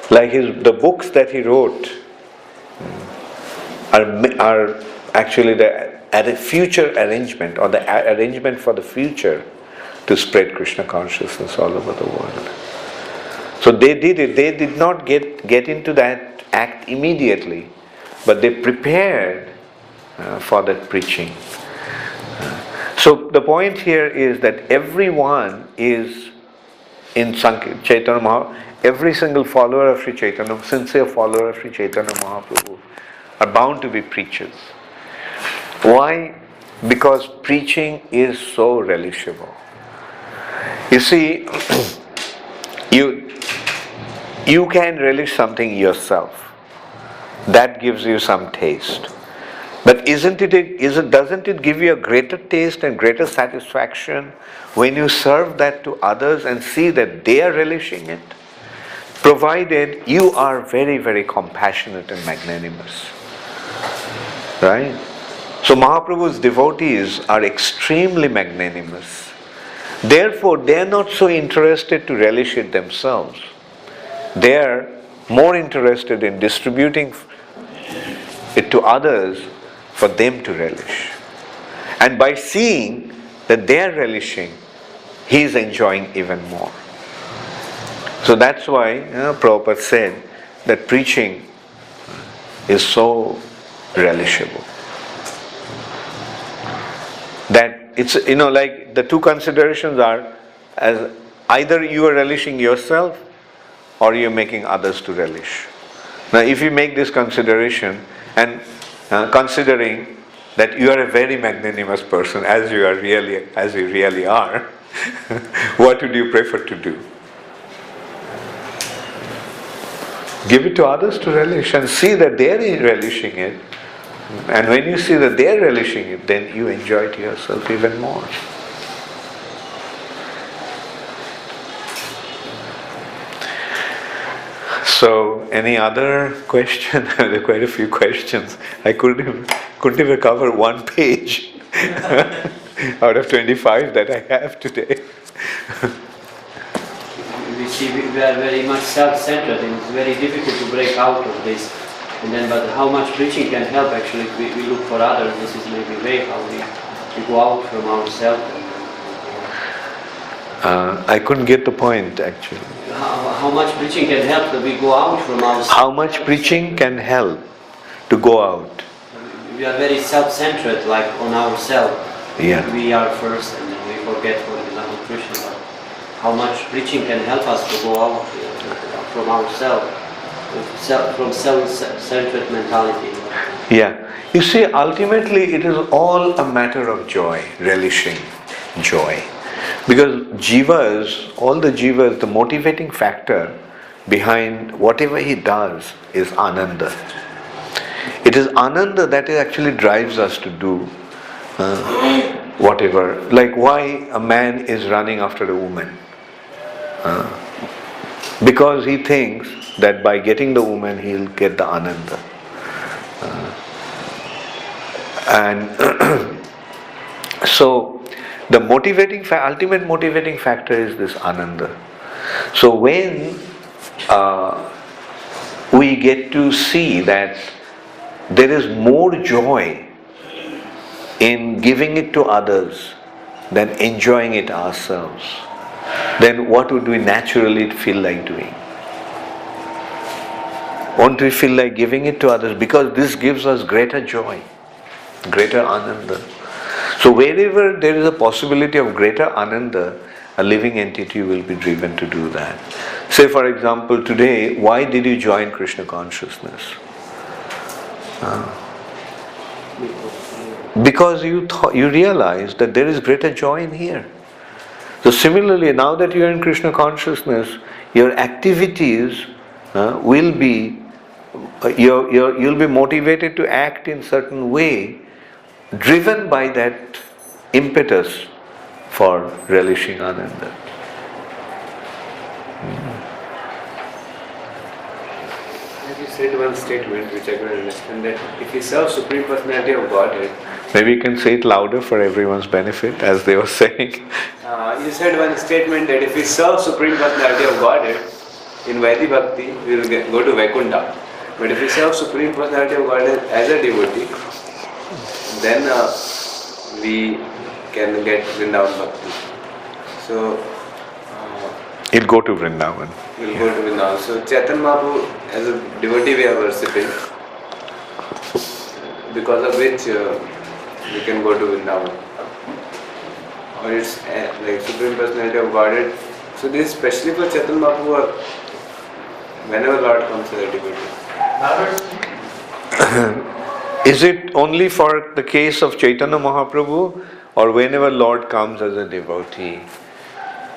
Like the books that he wrote are actually the future arrangement, or the arrangement for the future to spread Krishna consciousness all over the world. So they did it. They did not get into that act immediately, but they prepared for that preaching. So the point here is that everyone is in Chaitanya Mahaprabhu, every single follower of Sri Chaitanya, sincere follower of Sri Chaitanya Mahaprabhu, are bound to be preachers. Why? Because preaching is so relishable. You see, you can relish something yourself. That gives you some taste. But doesn't it give you a greater taste and greater satisfaction when you serve that to others and see that they are relishing it? Provided you are very, very compassionate and magnanimous. Right? So Mahaprabhu's devotees are extremely magnanimous. Therefore, they are not so interested to relish it themselves. They are more interested in distributing it to others for them to relish. And by seeing that they are relishing, he is enjoying even more. So that's why Prabhupada said that preaching is so relishable. That it's, like the two considerations are, as either you are relishing yourself or you are making others to relish. Now if you make this consideration and considering that you are a very magnanimous person as you really are, what would you prefer to do? Give it to others to relish and see that they are relishing it. And when you see that they are relishing it, then you enjoy it yourself even more. So, any other question? There are quite a few questions. I couldn't even cover one page out of 25 that I have today. We see we are very much self-centered, and it's very difficult to break out of this. And then, but how much preaching can help? Actually, we look for others. This is maybe way how we go out from ourselves. I couldn't get the point actually. How much preaching can help that we go out from ourselves? How much preaching can help to go out? We are very self-centered, like on ourselves. Yeah. We are first, and then we forget what is our Krishna. How much preaching can help us to go out from ourselves, from self-centered mentality. Yeah. You see, ultimately it is all a matter of joy, relishing joy. Because jivas, all the jivas, the motivating factor behind whatever he does is ananda. It is ananda that actually drives us to do whatever. Like why a man is running after a woman. Because he thinks that by getting the woman he'll get the ananda. And so the ultimate motivating factor is this ananda. So when we get to see that there is more joy in giving it to others than enjoying it ourselves, then what would we naturally feel like doing? Won't we feel like giving it to others? Because this gives us greater joy, greater ananda. So wherever there is a possibility of greater ananda, a living entity will be driven to do that. Say for example, today, why did you join Krishna consciousness? Because you realize that there is greater joy in here. So similarly, now that you are in Krishna consciousness, your activities will be, you'll be motivated to act in certain way, driven by that impetus for relishing ananda. You said one statement which I couldn't understand, that if you serve Supreme Personality of Godhead. Maybe you can say it louder for everyone's benefit, as they were saying. You said one statement that if we serve Supreme Personality of Godhead in Vaidhi Bhakti, we will go to Vaikuntha. But if we serve Supreme Personality of Godhead as a devotee, then we can get Vrindavan Bhakti. So, He'll go to Vrindavan. We'll go to Vrindavan. So, Chaitanya Mahaprabhu, as a devotee, we are worshipping, because of which we can go to Vrindavan. Or it's like Supreme Personality of Godhead. So, this is especially for Chaitanya Mahaprabhu, or whenever Lord comes as a devotee. Is it only for the case of Chaitanya Mahaprabhu, or whenever Lord comes as a devotee?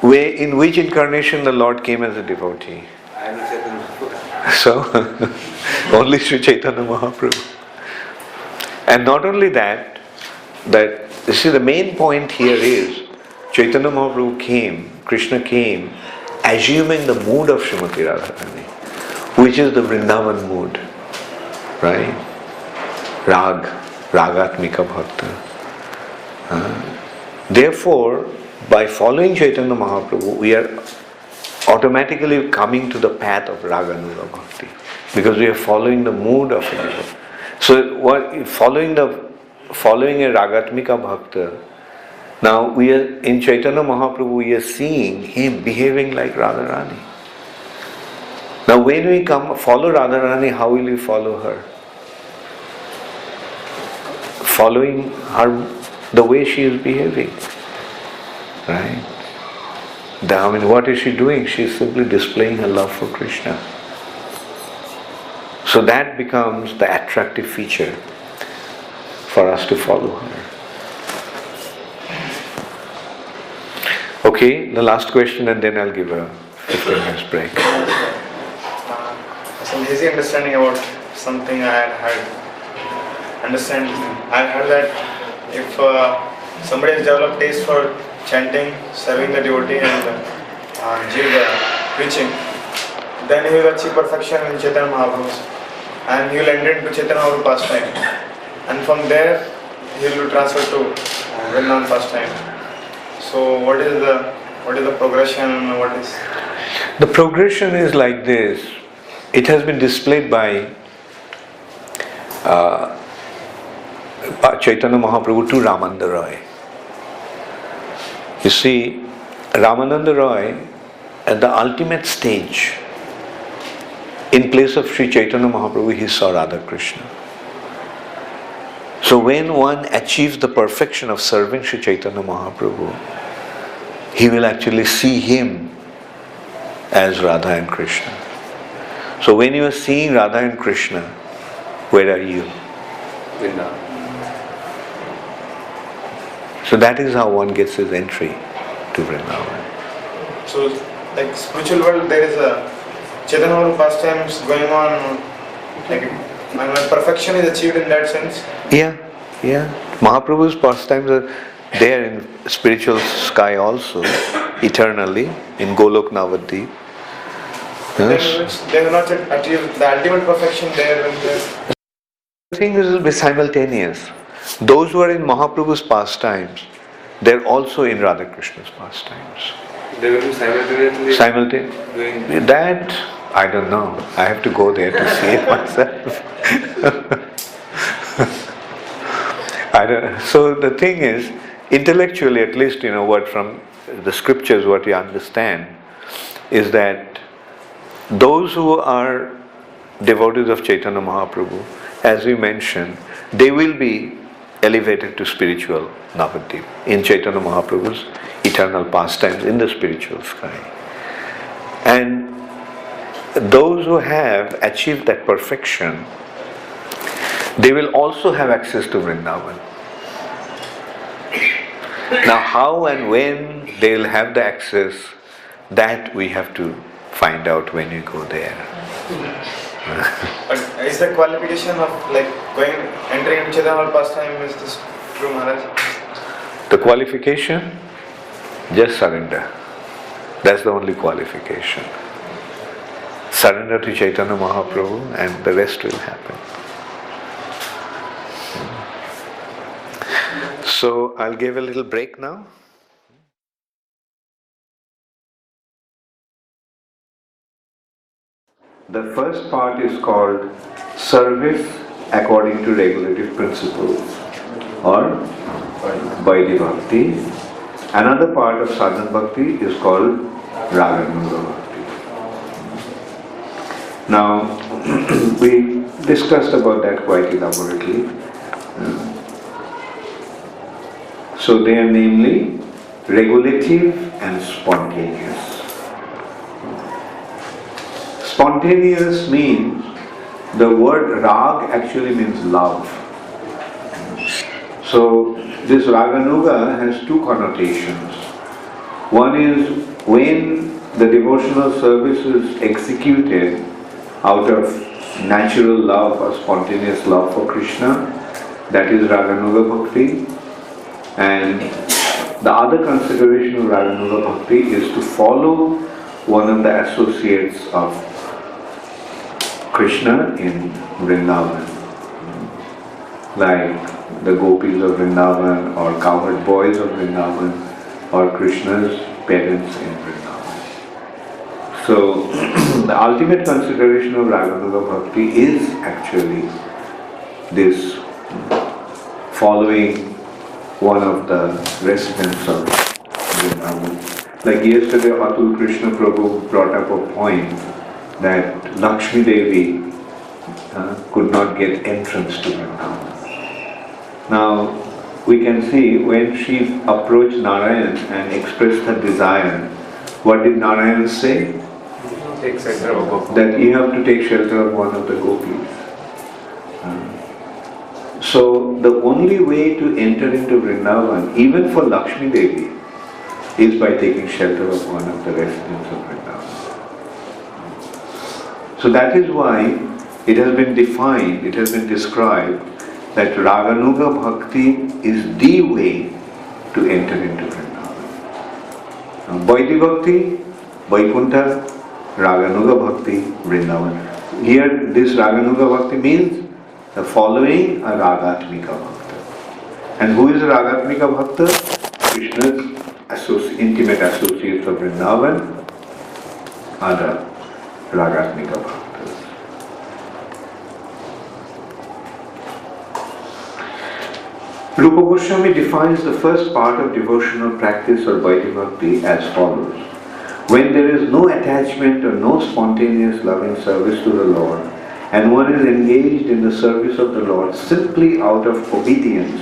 In which incarnation the Lord came as a devotee? I am Chaitanya Mahaprabhu. So, only Sri Chaitanya Mahaprabhu. And not only that, you see, the main point here is Chaitanya Mahaprabhu came, Krishna came, assuming the mood of Srimati Radharani, which is the Vrindavan mood, right? Ragatmika Bhakta. Therefore, by following Chaitanya Mahaprabhu, we are automatically coming to the path of Raganuga Bhakti, because we are following the mood of it. So, following a Ragatmika Bhakta Now we are in Chaitanya Mahaprabhu, we are seeing him behaving like Radharani. Now when we come follow Radharani, how will we follow her? Following her the way she is behaving. Right? I mean, what is she doing? She is simply displaying her love for Krishna. So that becomes the attractive feature for us to follow her. Okay, the last question and then I'll give a 15 minutes break. Some hazy understanding about something I had heard. I heard that if somebody has developed taste for chanting, serving the devotee and preaching, then he will achieve perfection in Chaitanya Mahaprabhu's and he will enter into Chaitanya Mahaprabhu pastime. And from there he will transfer to Vrindavan pastime. So what is the progression? What is the progression is like this. It has been displayed by Chaitanya Mahaprabhu to Ramananda Roy. You see, Ramananda Roy at the ultimate stage, in place of Sri Chaitanya Mahaprabhu, he saw Radha Krishna. So when one achieves the perfection of serving Sri Chaitanya Mahaprabhu, he will actually see him as Radha and Krishna. So when you are seeing Radha and Krishna, where are you? Vrindavan. So that is how one gets his entry to Vrindavan. so like spiritual world? There is a Chaitanya Mahaprabhu pastimes going on. Like when perfection is achieved in that sense. Yeah. Mahaprabhu's pastimes are there in spiritual sky also, eternally, in Golok Navadvip. Yes. They have not yet achieved the ultimate perfection there. The thing is simultaneous. Those who are in Mahaprabhu's pastimes, they're also in Radha Krishna's pastimes. They will be simultaneously doing That, I don't know. I have to go there to see it myself. I don't. So the thing is, intellectually at least, what from the scriptures, what we understand is that those who are devotees of Chaitanya Mahaprabhu, as we mentioned, they will be elevated to spiritual Navadvip in Chaitanya Mahaprabhu's eternal pastimes in the spiritual sky. And those who have achieved that perfection, they will also have access to Vrindavan. Now how and when they will have the access, that we have to find out when you go there. But is the qualification of like entering into Chaitanya pastime is this true, Maharaj? The qualification? Just surrender. That's the only qualification. Surrender to Chaitanya Mahaprabhu and the rest will happen. So I'll give a little break now. The first part is called Service According to Regulative Principles or Vaidhi Bhakti. Another part of Sadhana Bhakti is called Raganuga Bhakti. Now, we discussed about that quite elaborately. So they are namely regulative and spontaneous. Spontaneous means, the word rag actually means love. So this Raganuga has two connotations. One is when the devotional service is executed out of natural love or spontaneous love for Krishna, that is Raganuga Bhakti. And the other consideration of Raganuga Bhakti is to follow one of the associates of Krishna in Vrindavan, like the gopis of Vrindavan or cowherd boys of Vrindavan or Krishna's parents in Vrindavan. So the ultimate consideration of Raganuga Bhakti is actually this following one of the residents of Vrindavan. Like yesterday, Atul Krishna Prabhu brought up a point that Lakshmi Devi could not get entrance to Vrindavan. Now, we can see when she approached Narayan and expressed her desire, what did Narayan say? Take shelter of Gopi. That you have to take shelter of one of the gopis. So the only way to enter into Vrindavan, even for Lakshmi Devi, is by taking shelter of one of the residents of Vrindavan. So that is why it has been defined, it has been described that Raganuga Bhakti is the way to enter into Vrindavan. Vaidhi Bhakti, Vaikuntha, Raganuga Bhakti, Vrindavan. Here this Raganuga Bhakti means the following a Ragatmika Bhakta. And who is a Ragatmika Bhakta? Krishna's intimate associates of Vrindavan are the Ragatmika Bhaktas. Rupa Goswami defines the first part of devotional practice or Vaidhi Bhakti as follows. When there is no attachment or no spontaneous loving service to the Lord, and one is engaged in the service of the Lord simply out of obedience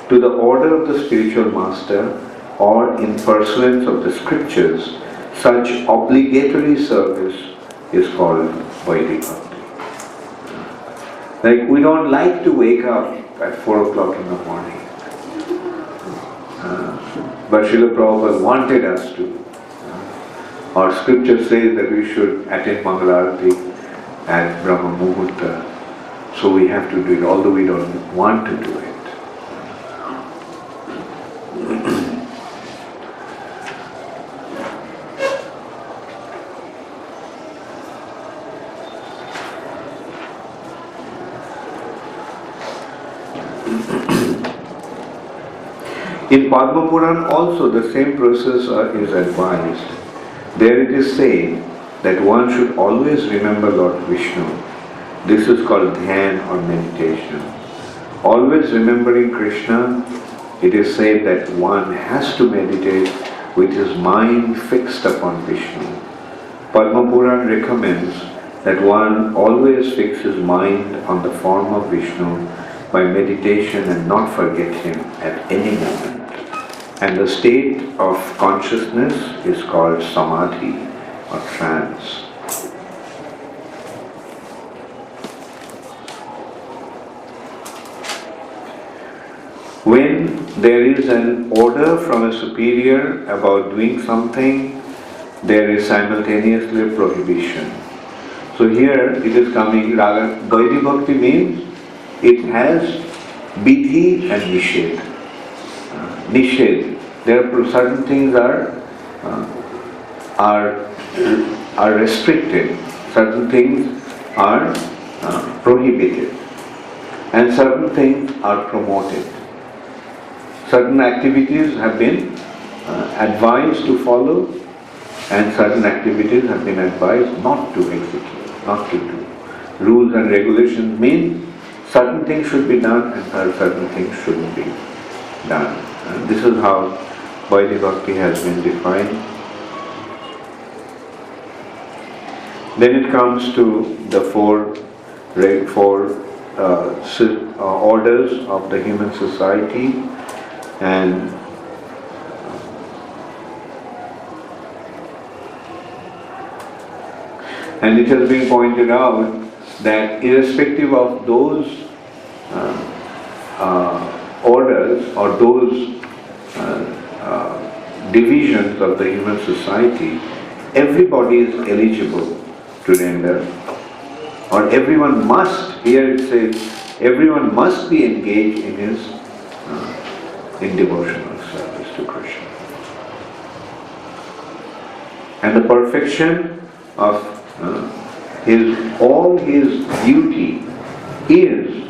to the order of the spiritual master or in pursuance of the scriptures, such obligatory service is called Vaidhi Bhakti. Like we don't like to wake up at 4 o'clock in the morning. But Srila Prabhupada wanted us to. Our scripture says that we should attend Mangalarati at Brahma Muhurta. So we have to do it, although we don't want to do it. In Padma Puran also the same process is advised. There it is said that one should always remember Lord Vishnu. This is called dhyan or meditation. Always remembering Krishna, it is said that one has to meditate with his mind fixed upon Vishnu. Padma Puran recommends that one always fix his mind on the form of Vishnu by meditation and not forget him at any moment. And the state of consciousness is called samadhi or trance. When there is an order from a superior about doing something, there is simultaneously a prohibition. So here it is coming, Vaidhi Bhakti means it has vidhi and nishedh. Nishedh. There are certain things are restricted, certain things are prohibited, and certain things are promoted. Certain activities have been advised to follow, and certain activities have been advised not to execute, not to do. Rules and regulations mean certain things should be done and certain things shouldn't be done. And this is how Vaidhi Bhakti has been defined. Then it comes to the four orders of the human society, and it has been pointed out that irrespective of those orders or those divisions of the human society, everybody is eligible to render, or everyone must, here it says, everyone must be engaged in in devotional service to Krishna. And the perfection of all his beauty is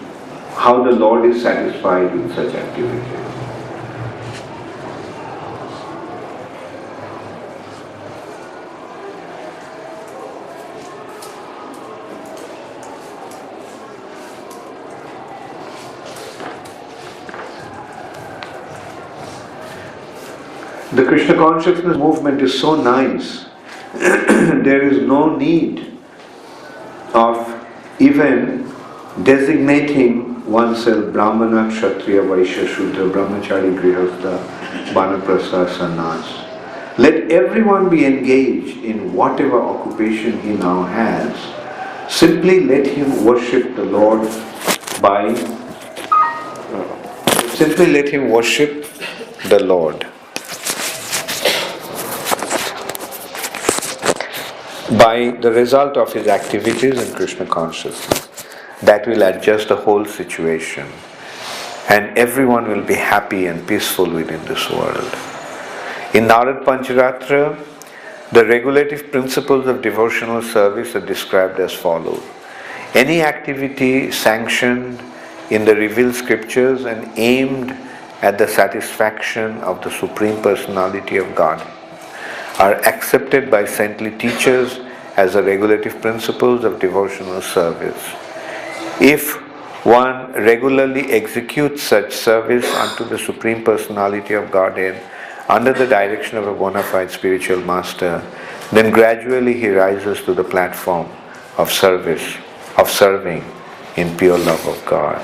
how the Lord is satisfied with such activities. The Krishna consciousness movement is so nice. There is no need of even designating oneself Brahmana, Kshatriya, Vaishya, Shudra, Brahmachari, Grihastha, Vanaprastha, Sannyas. Let everyone be engaged in whatever occupation he now has. Simply let him worship the Lord by simply let him worship the Lord by the result of his activities in Krishna consciousness. That will adjust the whole situation, and everyone will be happy and peaceful within this world. In Narad Pancharatra, the regulative principles of devotional service are described as follows. Any activity sanctioned in the revealed scriptures and aimed at the satisfaction of the Supreme Personality of God are accepted by saintly teachers as the regulative principles of devotional service. If one regularly executes such service unto the Supreme Personality of Godhead under the direction of a bona fide spiritual master, then gradually he rises to the platform of service, of serving in pure love of God.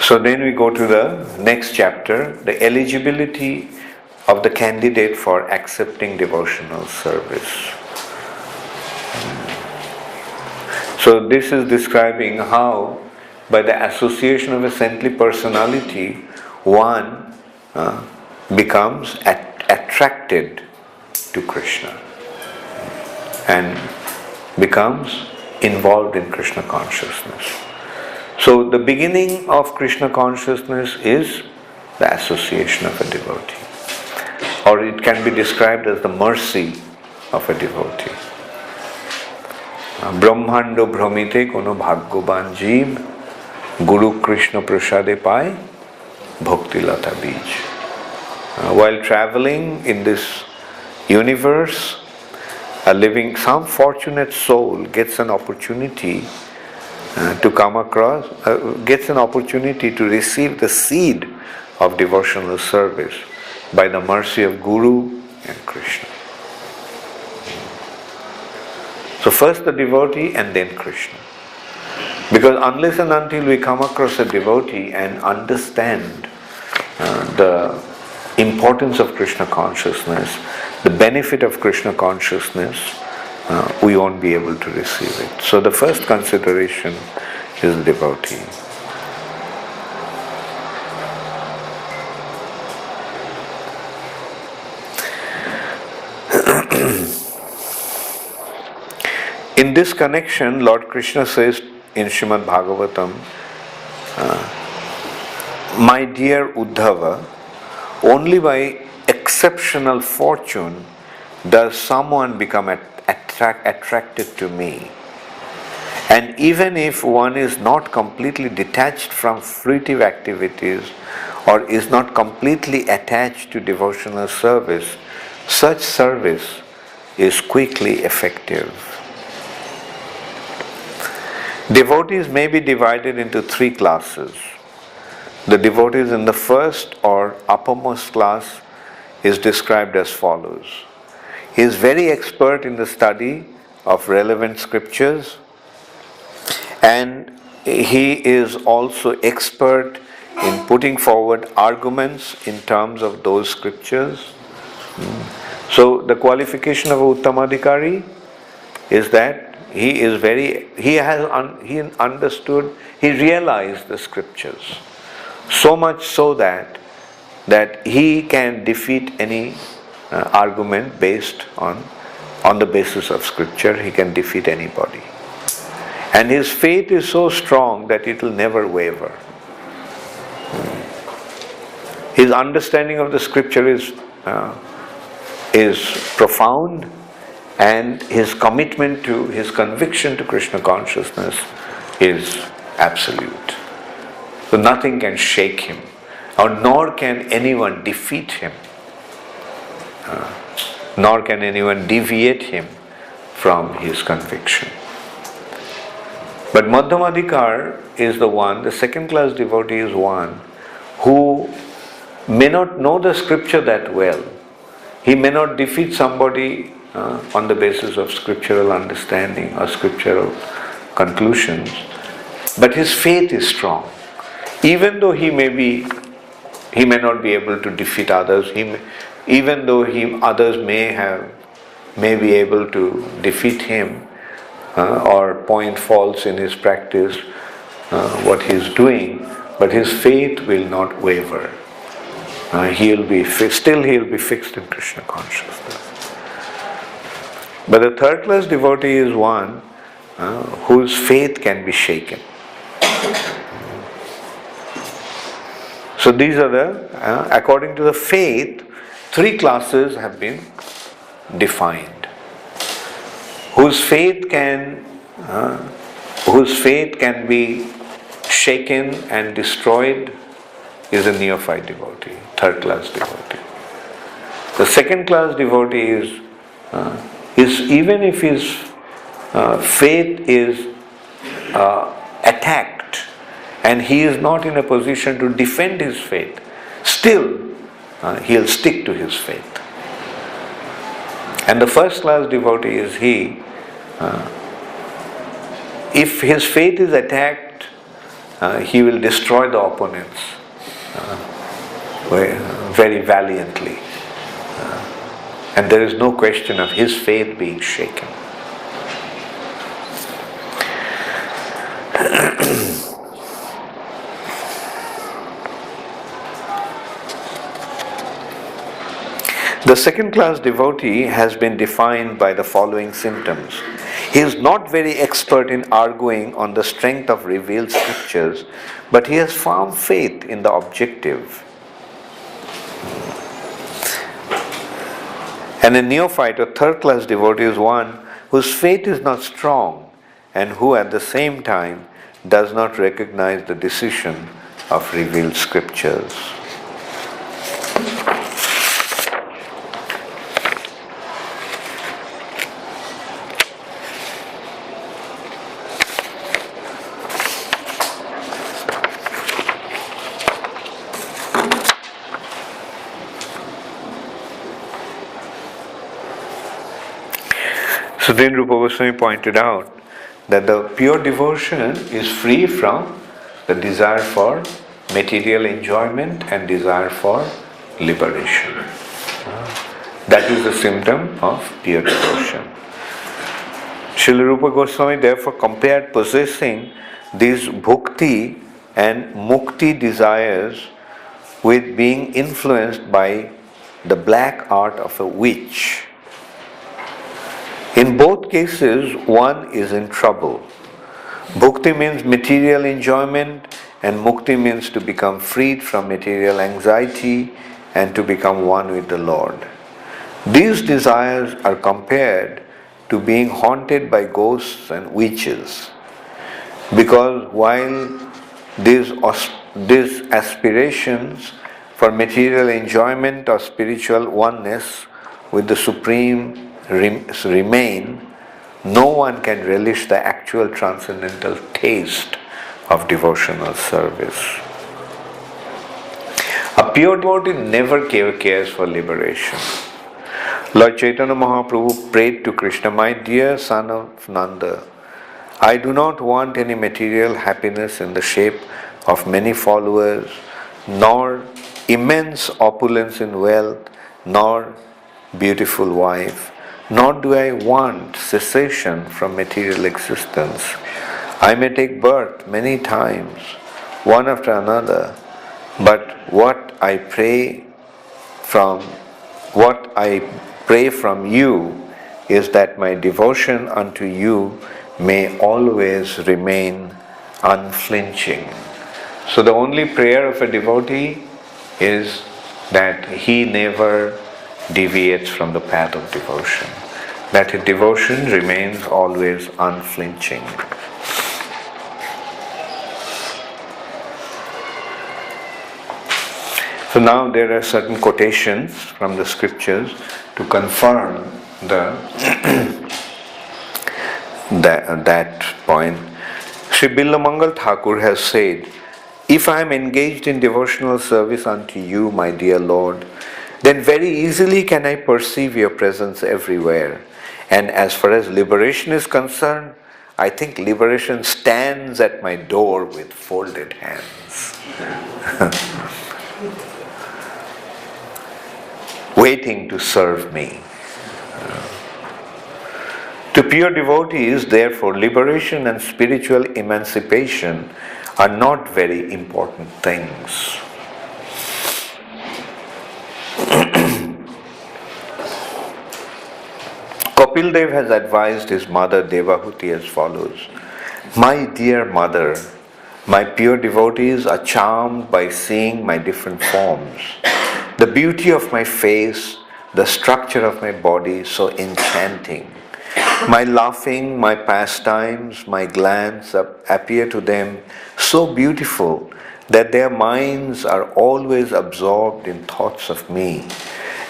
So then we go to the next chapter, the eligibility of the candidate for accepting devotional service. So this is describing how by the association of a saintly personality one becomes attracted to Krishna and becomes involved in Krishna consciousness. So the beginning of Krishna consciousness is the association of a devotee, or it can be described as the mercy of a devotee. Brahmando Brahmite kono bhagyoban jeev Guru Krishna prasade pai bhakti lata bij. While traveling in this universe, some fortunate soul gets an opportunity to come across, gets an opportunity to receive the seed of devotional service by the mercy of Guru and Krishna. So first the devotee and then Krishna. Because unless and until we come across a devotee and understand the importance of Krishna consciousness, the benefit of Krishna consciousness, we won't be able to receive it. So the first consideration is the devotee. In this connection, Lord Krishna says in Srimad Bhagavatam, my dear Uddhava, only by exceptional fortune does someone become attracted to me. And even if one is not completely detached from fruitive activities or is not completely attached to devotional service, such service is quickly effective. Devotees may be divided into three classes. The devotees in the first or uppermost class is described as follows. He is very expert in the study of relevant scriptures, and he is also expert in putting forward arguments in terms of those scriptures. So the qualification of a Uttamadhikari is that he understood, he realized the scriptures. So much so that he can defeat any argument based on the basis of scripture. He can defeat anybody. And his faith is so strong that it will never waver. His understanding of the scripture is profound, and his commitment to, his conviction to Krishna consciousness is absolute. So nothing can shake him, or nor can anyone defeat him, nor can anyone deviate him from his conviction. But Madhyamadikar is the one, the second class devotee is one who may not know the scripture that well. He may not defeat somebody on the basis of scriptural understanding or scriptural conclusions, but his faith is strong. Even though he may not be able to defeat others, even though others may be able to defeat him or point faults in his practice, what he is doing, but his faith will not waver. He'll be fixed in Krishna consciousness. But the third class devotee is one whose faith can be shaken. So these are according to the faith, three classes have been defined. Whose faith can be shaken and destroyed is a neophyte devotee, third class devotee. The second class devotee is even if his faith is attacked and he is not in a position to defend his faith, still he'll stick to his faith. And the first class devotee is he, if his faith is attacked, he will destroy the opponents very valiantly. And there is no question of his faith being shaken. The second class devotee has been defined by the following symptoms. He is not very expert in arguing on the strength of revealed scriptures, but he has firm faith in the objective. And a neophyte or third class devotee is one whose faith is not strong and who at the same time does not recognize the decision of revealed scriptures. So then Rupa Goswami pointed out that the pure devotion is free from the desire for material enjoyment and desire for liberation. That is the symptom of pure devotion. Srila Rupa Goswami therefore compared possessing these bhukti and mukti desires with being influenced by the black art of a witch. In both cases, one is in trouble. Bhukti means material enjoyment, and mukti means to become freed from material anxiety and to become one with the Lord. These desires are compared to being haunted by ghosts and witches, because while these aspirations for material enjoyment or spiritual oneness with the Supreme remain, no one can relish the actual transcendental taste of devotional service. A pure devotee never cares for liberation. Lord Chaitanya Mahaprabhu prayed to Krishna, "My dear son of Nanda, I do not want any material happiness in the shape of many followers, nor immense opulence in wealth, nor beautiful wife. Nor do I want cessation from material existence. I may take birth many times, one after another, but what I pray from you is that my devotion unto you may always remain unflinching." So the only prayer of a devotee is that he never deviates from the path of devotion, that his devotion remains always unflinching. So now there are certain quotations from the scriptures to confirm that point. Sri Billamangal Thakur has said If I am engaged in devotional service unto you, my dear Lord, then very easily can I perceive your presence everywhere. And as far as liberation is concerned, I think liberation stands at my door with folded hands, waiting to serve me. To pure devotees, therefore, liberation and spiritual emancipation are not very important things. Kapil Dev has advised his mother Devahuti as follows: My dear mother, my pure devotees are charmed by seeing my different forms. The beauty of my face, the structure of my body, so enchanting. My laughing, my pastimes, my glance appear to them so beautiful that their minds are always absorbed in thoughts of me,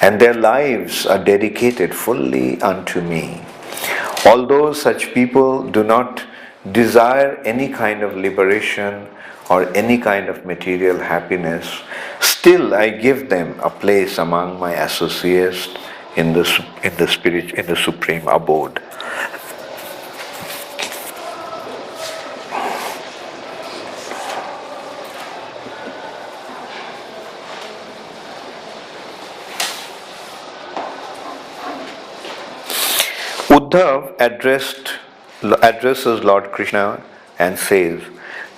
and their lives are dedicated fully unto me. Although such people do not desire any kind of liberation or any kind of material happiness, still I give them a place among my associates in the supreme abode. Uddhav addresses Lord Krishna and says,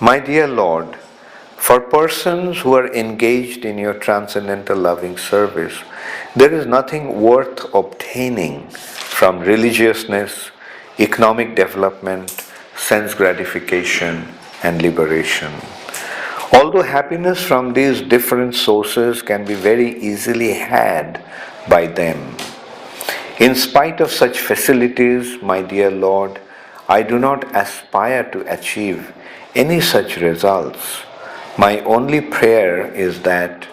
My dear Lord, for persons who are engaged in your transcendental loving service, there is nothing worth obtaining from religiousness, economic development, sense gratification, and liberation. Although happiness from these different sources can be very easily had by them, in spite of such facilities, my dear Lord, I do not aspire to achieve any such results. My only prayer is that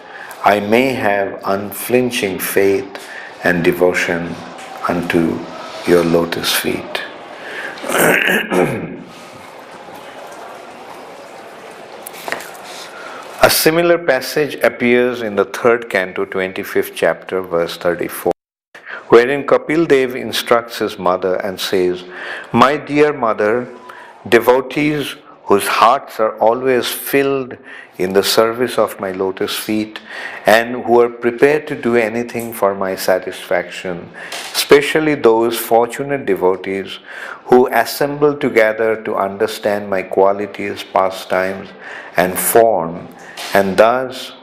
I may have unflinching faith and devotion unto your lotus feet. A similar passage appears in the 3rd canto, 25th chapter, verse 34. Wherein Kapil Dev instructs his mother and says, My dear mother, devotees whose hearts are always filled in the service of my lotus feet and who are prepared to do anything for my satisfaction, especially those fortunate devotees who assemble together to understand my qualities, pastimes, and form, and thus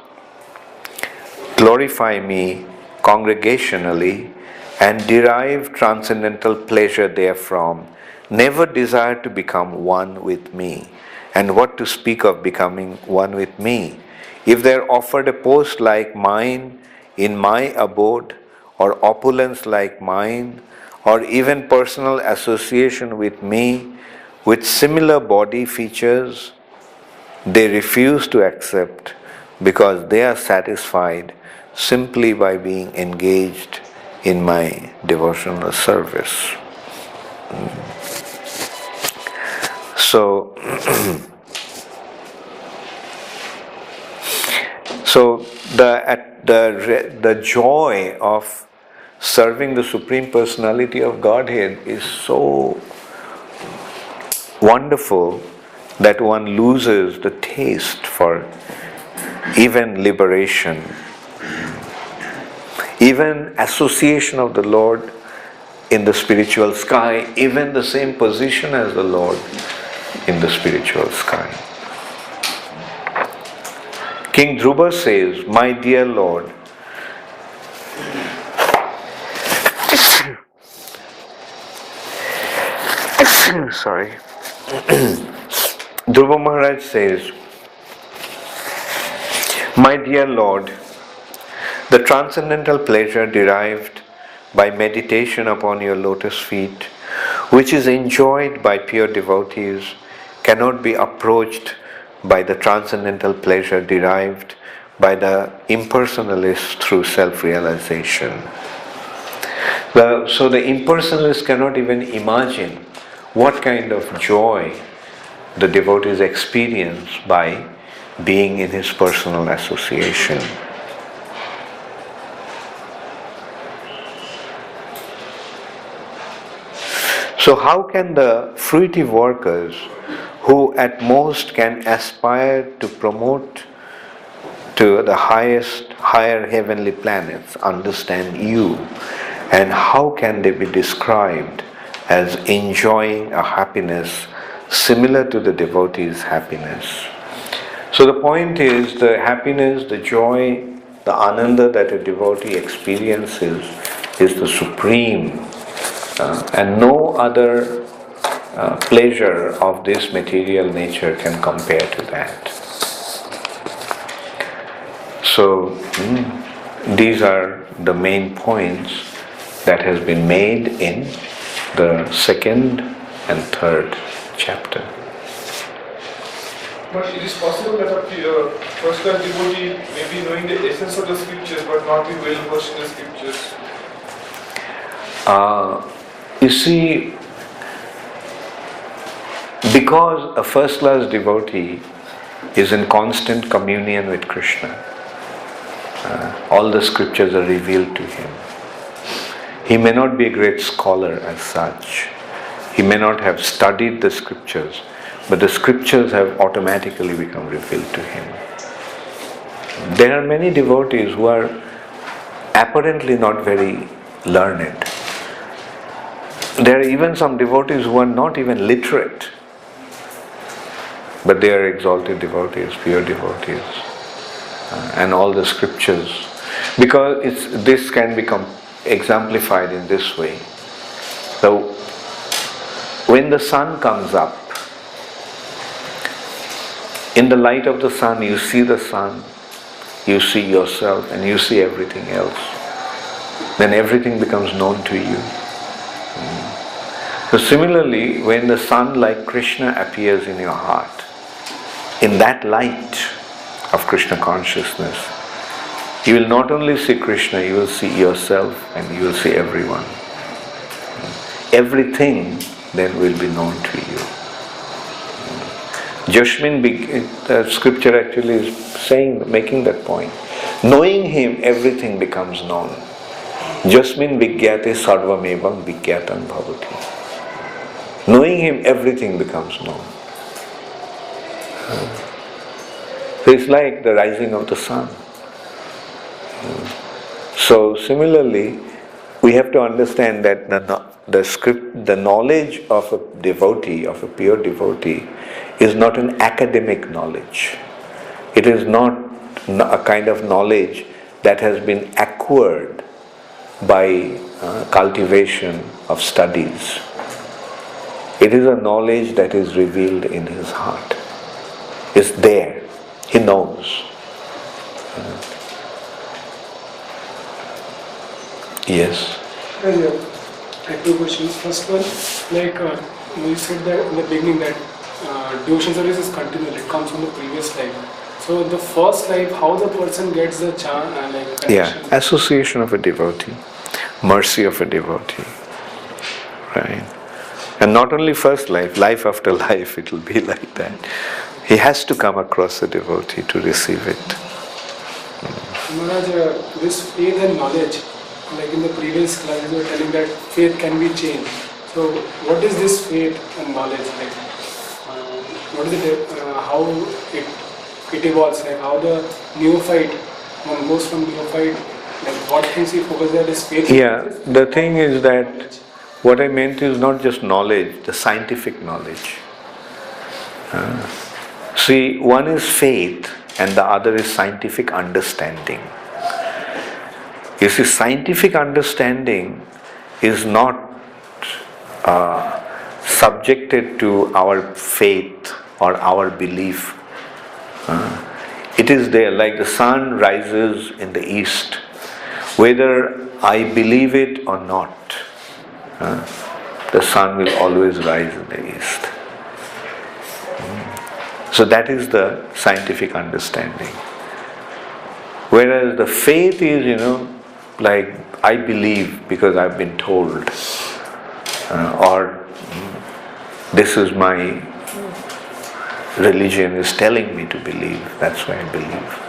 glorify me congregationally, and derive transcendental pleasure therefrom, never desire to become one with me. And what to speak of becoming one with me? If they are offered a post like mine in my abode, or opulence like mine, or even personal association with me with similar body features, they refuse to accept because they are satisfied simply by being engaged in my devotional service. So, the joy of serving the Supreme Personality of Godhead is so wonderful that one loses the taste for even liberation, even association of the Lord in the spiritual sky, even the same position as the Lord in the spiritual sky. King Dhruva says, My dear Lord, sorry, Dhruva Maharaj says, My dear Lord, the transcendental pleasure derived by meditation upon your lotus feet, which is enjoyed by pure devotees, cannot be approached by the transcendental pleasure derived by the impersonalist through self-realization. So the impersonalist cannot even imagine what kind of joy the devotees experience by being in his personal association. So how can the fruitive workers, who at most can aspire to promote to the higher heavenly planets, understand you, and how can they be described as enjoying a happiness similar to the devotee's happiness? So the point is, the happiness, the joy, the ananda that a devotee experiences is the supreme, and no other pleasure of this material nature can compare to that. So these are the main points that has been made in the second and third chapter. But it is possible that a first-class devotee may be knowing the essence of the scriptures but not be well versed in the scriptures. You see, because a first-class devotee is in constant communion with Krishna, all the scriptures are revealed to him. He may not be a great scholar as such. He may not have studied the scriptures, but the scriptures have automatically become revealed to him. There are many devotees who are apparently not very learned. There are even some devotees who are not even literate, but they are exalted devotees, pure devotees, and all the scriptures. Because this can become exemplified in this way. So, when the sun comes up, in the light of the sun, you see the sun, you see yourself, and you see everything else. Then everything becomes known to you. So similarly, when the sun like Krishna appears in your heart, in that light of Krishna consciousness, you will not only see Krishna, you will see yourself and you will see everyone. Everything then will be known to you. Jasmin, the scripture actually is making that point. Knowing him, everything becomes known. Jasmin vigyate sarvamevam vigyatam bhavati. Knowing him, everything becomes known. So it's like the rising of the sun. So similarly, we have to understand that the knowledge of a devotee, of a pure devotee, is not an academic knowledge. It is not a kind of knowledge that has been acquired by cultivation of studies. It is a knowledge that is revealed in his heart. It's there. He knows. Yes. I have two questions. First one, you said that in the beginning that devotion service is continual. It comes from the previous life. So the first life, how the person gets the connection? Yeah, association of a devotee, mercy of a devotee, right? And not only first life, life after life, it will be like that. He has to come across a devotee to receive it. Maharaj, this faith and knowledge, like in the previous classes, you were telling that faith can be changed. So, what is this faith and knowledge like? What is it? How it evolves? Like how the neophyte, one goes from neophyte, like what things he focuses on is faith. Yeah, the thing is that what I meant is not just knowledge, the scientific knowledge. See, one is faith and the other is scientific understanding. You see, scientific understanding is not subjected to our faith or our belief. It is there, like the sun rises in the east. Whether I believe it or not, the sun will always rise in the east. So that is the scientific understanding. Whereas the faith is, like I believe because I've been told, or this is my religion is telling me to believe. That's why I believe.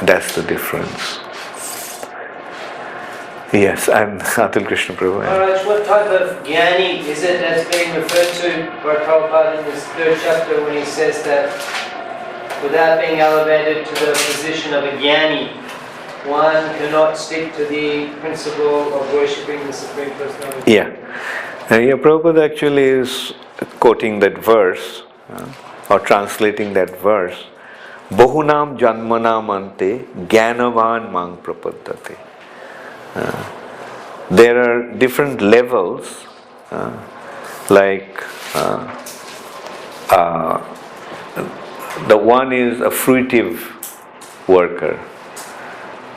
That's the difference. Yes, I'm Atul Krishna Prabhu. Maharaj, what type of jnani is it that's being referred to by Prabhupada in this third chapter when he says that without being elevated to the position of a jnani, one cannot stick to the principle of worshipping the Supreme Personality? Yeah. Prabhupada actually is quoting that verse or translating that verse. Bahunam janmanam ante jnanavan mang prapaddate. There are different levels, the one is a fruitive worker,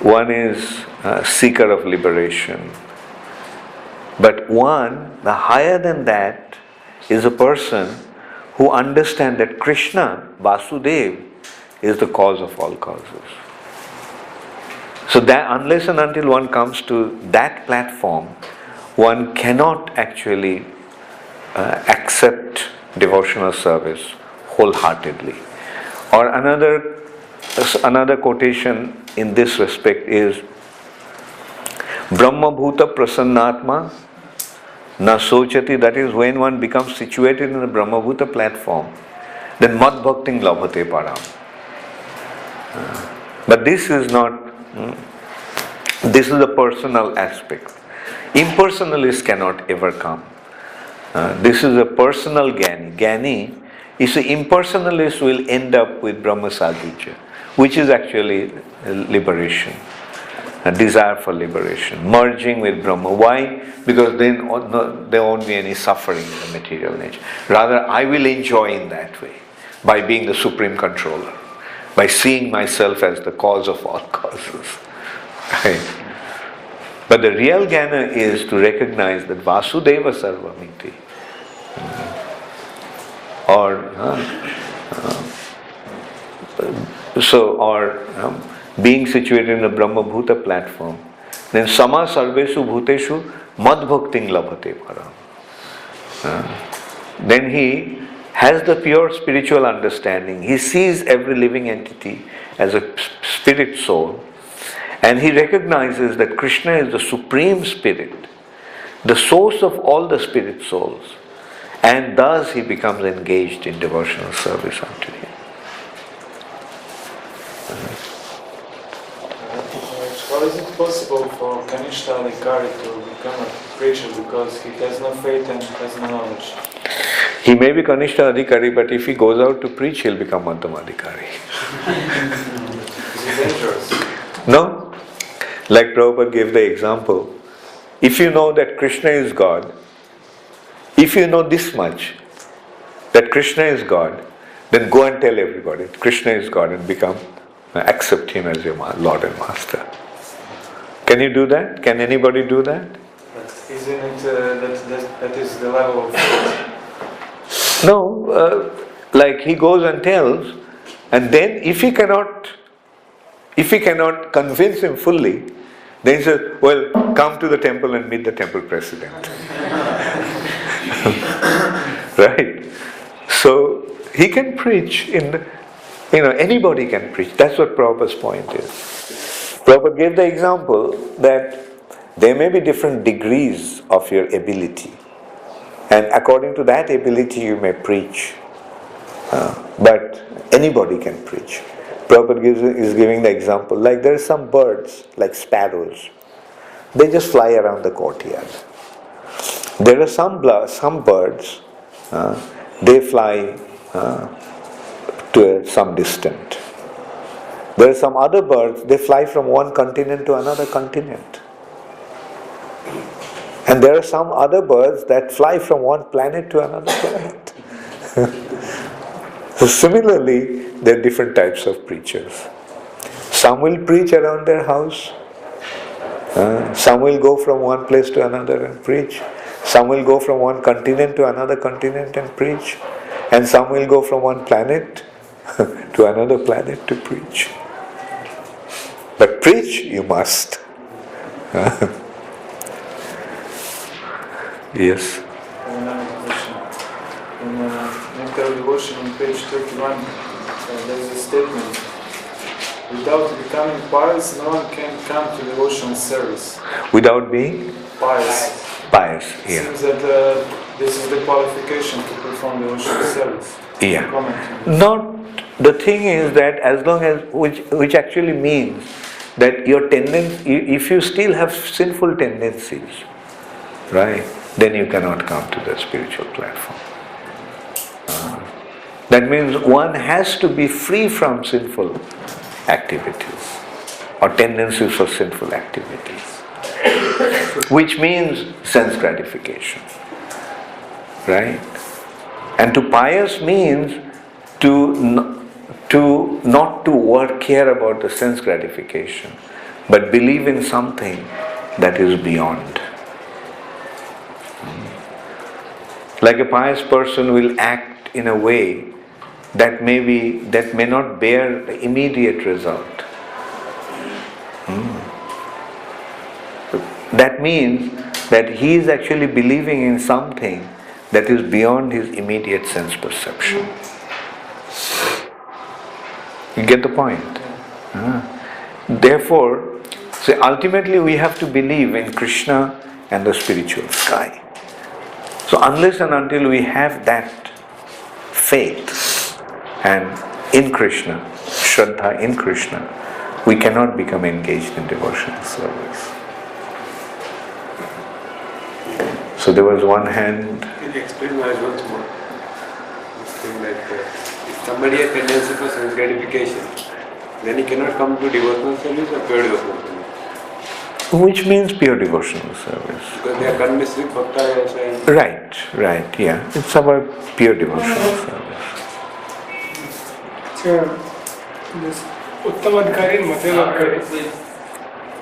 one is a seeker of liberation, but one, the higher than that, is a person who understands that Krishna, Vasudeva, is the cause of all causes. So that unless and until one comes to that platform, one cannot actually accept devotional service wholeheartedly. Or another quotation in this respect is Brahma Bhuta Prasannatma Na Sochati, that is when one becomes situated in the Brahma Bhuta platform, then Mad Bhakting Labhate Param. But this is not, this is a personal aspect. Impersonalists cannot ever come. This is a personal Gyani. Gyani is an impersonalist will end up with Brahma Sadhya, which is actually liberation, a desire for liberation, merging with Brahma. Why? Because then there won't be any suffering in the material nature. Rather, I will enjoy in that way, by being the supreme controller, by seeing myself as the cause of all causes. Right? But the real jnana is to recognize that Vasudeva Sarvamiti, being situated in the Brahma Bhuta platform, then Sama Sarvesu Bhuteshu Mad Bhakting Labhate Param. Then he has the pure spiritual understanding. He sees every living entity as a spirit soul, and he recognizes that Krishna is the supreme spirit, the source of all the spirit souls, and thus he becomes engaged in devotional service unto him. How is it possible for Kanishta Adhikari to become a preacher because he has no faith and has no knowledge? He may be Kanishta Adhikari, but if he goes out to preach, he'll become Madhyama Adhikari. Is it dangerous? No? Like Prabhupada gave the example, if you know that Krishna is God, if you know this much, that Krishna is God, then go and tell everybody Krishna is God and accept him as your Lord and Master. Can you do that? Can anybody do that? But isn't it that is the level of faith? No, like he goes and tells, and then if he cannot convince him fully, then he says, well, come to the temple and meet the temple president. Right? So he can preach anybody can preach. That's what Prabhupada's point is. Prabhupada gave the example that there may be different degrees of your ability, and according to that ability you may preach. But anybody can preach. Prabhupada is giving the example, like there are some birds, like sparrows, they just fly around the courtyard. There are some birds, they fly to some distance. There are some other birds, they fly from one continent to another continent. And there are some other birds that fly from one planet to another planet. So similarly, there are different types of preachers. Some will preach around their house. Some will go from one place to another and preach. Some will go from one continent to another continent and preach. And some will go from one planet to another planet to preach. But preach you must. Yes. Another question. on page 31, there is a statement. Without becoming pious, no one can come to devotional service. Without being Pious. pious, It yeah. seems that this is the qualification to perform devotional service. Yeah. Comment on this. Not, the thing is that as long as, which actually means that your tendency, if you still have sinful tendencies, right, then you cannot come to the spiritual platform. That means one has to be free from sinful activities or tendencies for sinful activities, which means sense gratification, right? And to pious means to not to care about the sense gratification, but believe in something that is beyond. Like a pious person will act in a way that may not bear the immediate result. That means that he is actually believing in something that is beyond his immediate sense perception. You get the point? Therefore, so ultimately we have to believe in Krishna and the spiritual sky. So unless and until we have that faith and in Krishna, Shraddha in Krishna, we cannot become engaged in devotional service. So there was one hand. Can you explain Maharaj once more? This thing like if somebody has tendency for sense gratification, then he cannot come to devotional service or pure devotional service. Which means pure devotional service. Because they are karmistic bhakta and Right, yeah. It's about pure devotional service. So, this Uttamadhikari and Madhyamadhikari.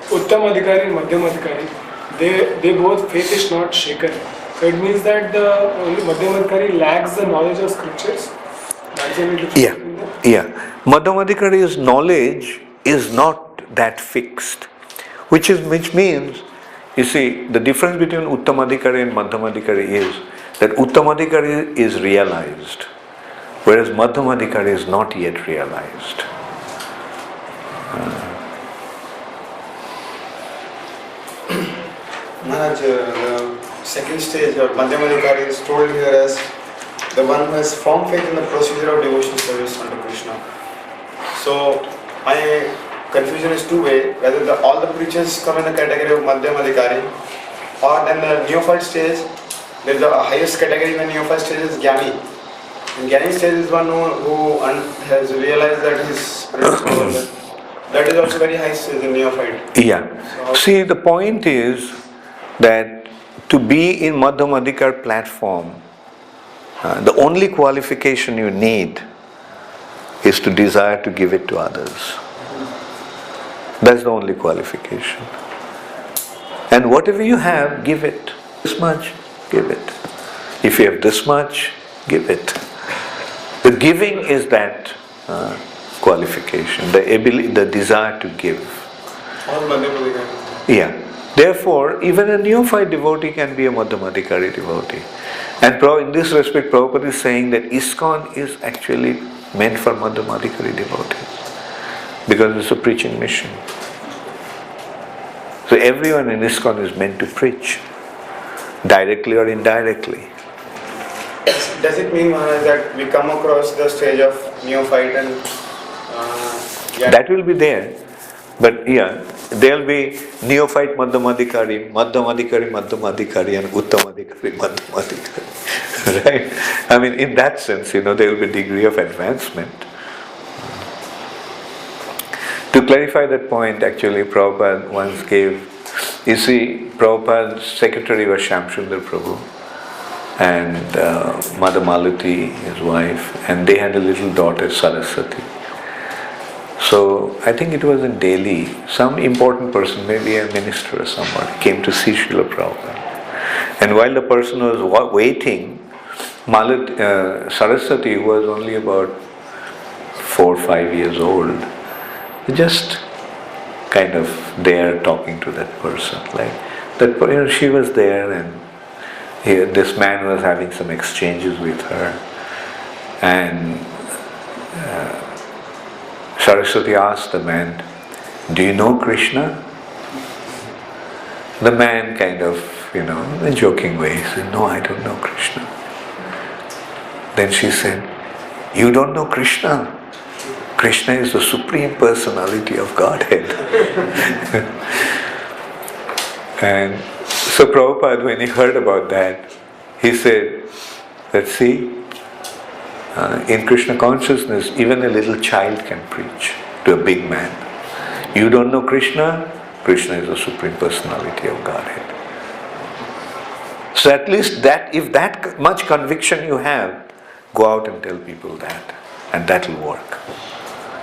Uttamadhikari and Madhyamadhikari, they both faith is not shaken. So it means that the only Madhyamadhikari lacks the knowledge of scriptures. That's the only difference between them. Yeah. Madhyamadhikari's knowledge is not that fixed. Which means, you see, the difference between Uttamadhikari and Madhyamadhikari is that Uttamadhikari is realized, whereas Madhyamadhikari is not yet realized. Maharaj, the second stage or Madhyamadhikari is told here as the one who has firm faith in the procedure of devotional service unto Krishna. So, my confusion is two-way, whether all the preachers come in the category of Madhyamadhikari, or then the neophyte stage, there is the highest category in the neophyte stage is Jnani. And Jnani stage is one who has realized that his spiritual that is also very high stage in neophyte. Yeah. So, See, the point is that to be in Madhyamadhikar platform, the only qualification you need is to desire to give it to others. That's the only qualification. And whatever you have, give it. This much, give it. If you have this much, give it. The giving is that qualification, the ability, the desire to give. all Madhyamadhikari. Yeah. Therefore, even a neophyte devotee can be a Madhyamadhikari devotee. And in this respect, Prabhupada is saying that ISKCON is actually meant for Madhyamadhikari devotees, because it's a preaching mission. So everyone in ISKCON is meant to preach, directly or indirectly. Does it mean, Maharaj, that we come across the stage of neophyte and That will be there. But yeah, there will be neophyte Madhyamadhikari, Madhyamadhikari, and Uttamadhikari, Madhyamadhikari. Right? I mean, in that sense, there will be a degree of advancement. To clarify that point, actually, Prabhupada once gave, you see, Prabhupada's secretary was Shamsundar Prabhu and Mother Maluti, his wife, and they had a little daughter, Saraswati. So, I think it was in Delhi, some important person, maybe a minister or someone, came to see Srila Prabhupada. And while the person was waiting, Saraswati, who was only about 4 or 5 years old, just kind of there talking to that person. Like that, she was there, and this man was having some exchanges with her. And Saraswati asked the man, "Do you know Krishna?" The man kind of, in a joking way, said, "No, I don't know Krishna." Then she said, "You don't know Krishna? Krishna is the Supreme Personality of Godhead." And so Prabhupada, when he heard about that, he said that, see, in Krishna consciousness, even a little child can preach to a big man. You don't know Krishna? Krishna is the Supreme Personality of Godhead. So at least that, if that much conviction you have, go out and tell people that, and that will work.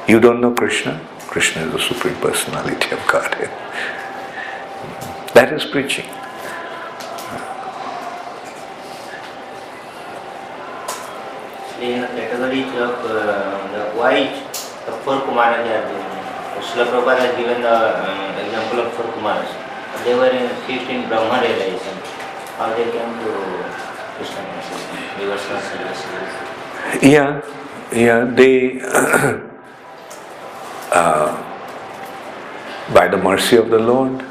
You don't know Krishna? Krishna is the Supreme Personality of Godhead. That is preaching. In the category of the white, the four Kumaras are given. Srila Prabhupada has given the example of four Kumaras. They were fixed in Brahma realization. How they came to Krishna consciousness, devotional service. Yeah, they, by the mercy of the Lord,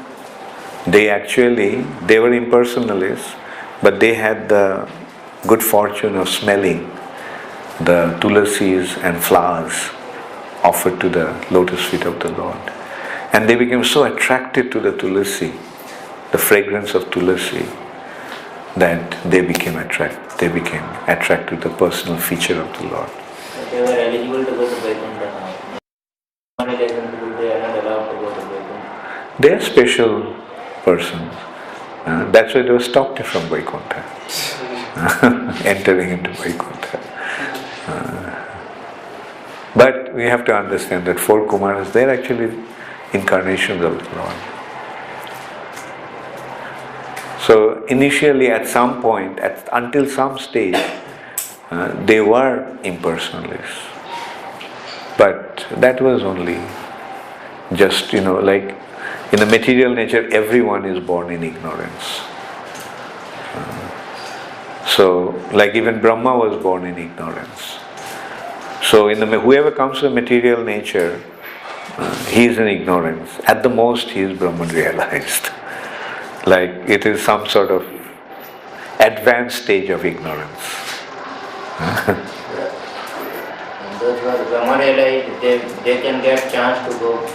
they were impersonalists, but they had the good fortune of smelling the tulasis and flowers offered to the lotus feet of the Lord. And they became so attracted to the tulasi, the fragrance of tulasi, that they became attracted to the personal feature of the Lord. They were eligible to go to Vaikuntha. Non-realization people, they are not allowed to go to Vaikuntha. They are special persons. That's why they were stopped from Vaikuntha, entering into Vaikuntha. But we have to understand that four Kumaras, they are actually incarnations of the Lord. So initially, at some point, until some stage, they were impersonalists. But that was only just, like in the material nature, everyone is born in ignorance. So, like even Brahma was born in ignorance. So, whoever comes to the material nature, he is in ignorance. At the most, he is Brahman realized. Like it is some sort of advanced stage of ignorance. Those who are Brahma realized, they can get chance to go to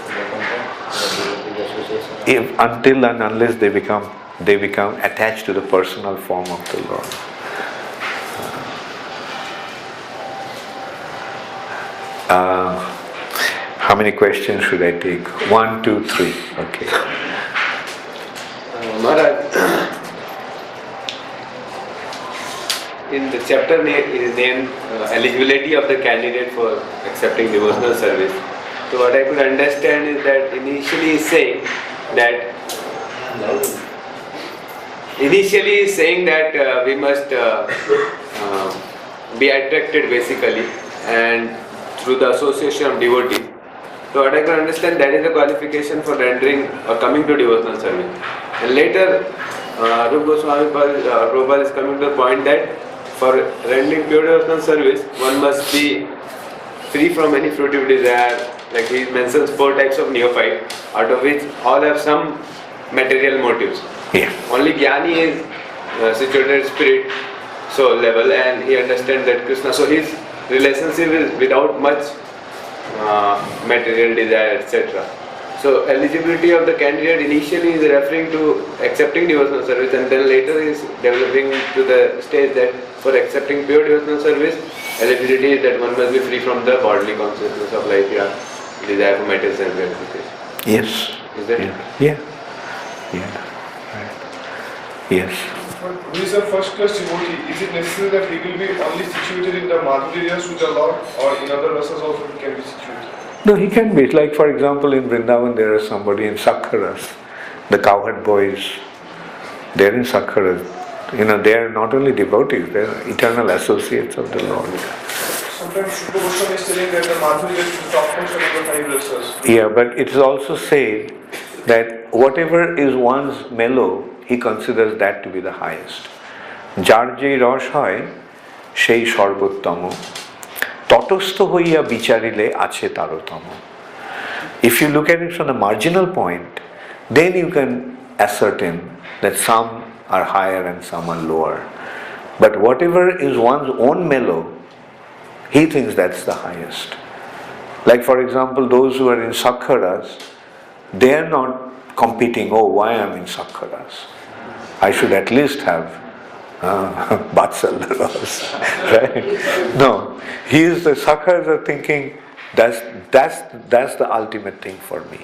the association. Until and unless they become attached to the personal form of the Lord. How many questions should I take? 1, 2, 3. Okay. Maharaj, in the chapter is named eligibility of the candidate for accepting devotional service. So what I could understand is that initially is saying that we must be attracted basically, and through the association of devotees. So what I can understand, that is the qualification for rendering or coming to devotional service. And later, Rupa Goswami Prabhupada is coming to the point that for rendering pure devotional service, one must be free from any fruitive desire. Like he mentions 4 types of neophyte, out of which all have some material motives. Yeah. Only Jnani is situated at spirit, soul level, and he understands that Krishna. So his relationship is without much material desire, etc. So eligibility of the candidate initially is referring to accepting devotional service, and then later is developing to the stage that for accepting pure devotional service, eligibility is that one must be free from the bodily consciousness of life, desire for material sense gratification. Yes. Is that? Yeah. Right. Yes. Who is a first class devotee? Is it necessary that he will be only situated in the Madhurya with the Lord, or in other rasas also he can be situated? No, he can be. Like for example, in Vrindavan there is somebody in Sakharas, the cowherd boys. They are in Sakharas. They are not only devotees; they are eternal associates of the Lord. Sometimes Shukla Goswami is telling that the Madhurya is the topmost of the 5 rasas. Yeah, but it is also said that whatever is one's mellow, he considers that to be the highest. Jar je rosh hoy, সেই সর্বোত্তম, তটস্থ হইয়া বিচারিলে আছে তারতম্য. If you look at it from the marginal point, then you can ascertain that some are higher and some are lower. But whatever is one's own mellow, he thinks that's the highest. Like for example, those who are in Sakkharas, they are not competing, oh, why I'm in Sakkharas? I should at least have Vatsalyaras, right? No, the Sakkharas are thinking, that's the ultimate thing for me.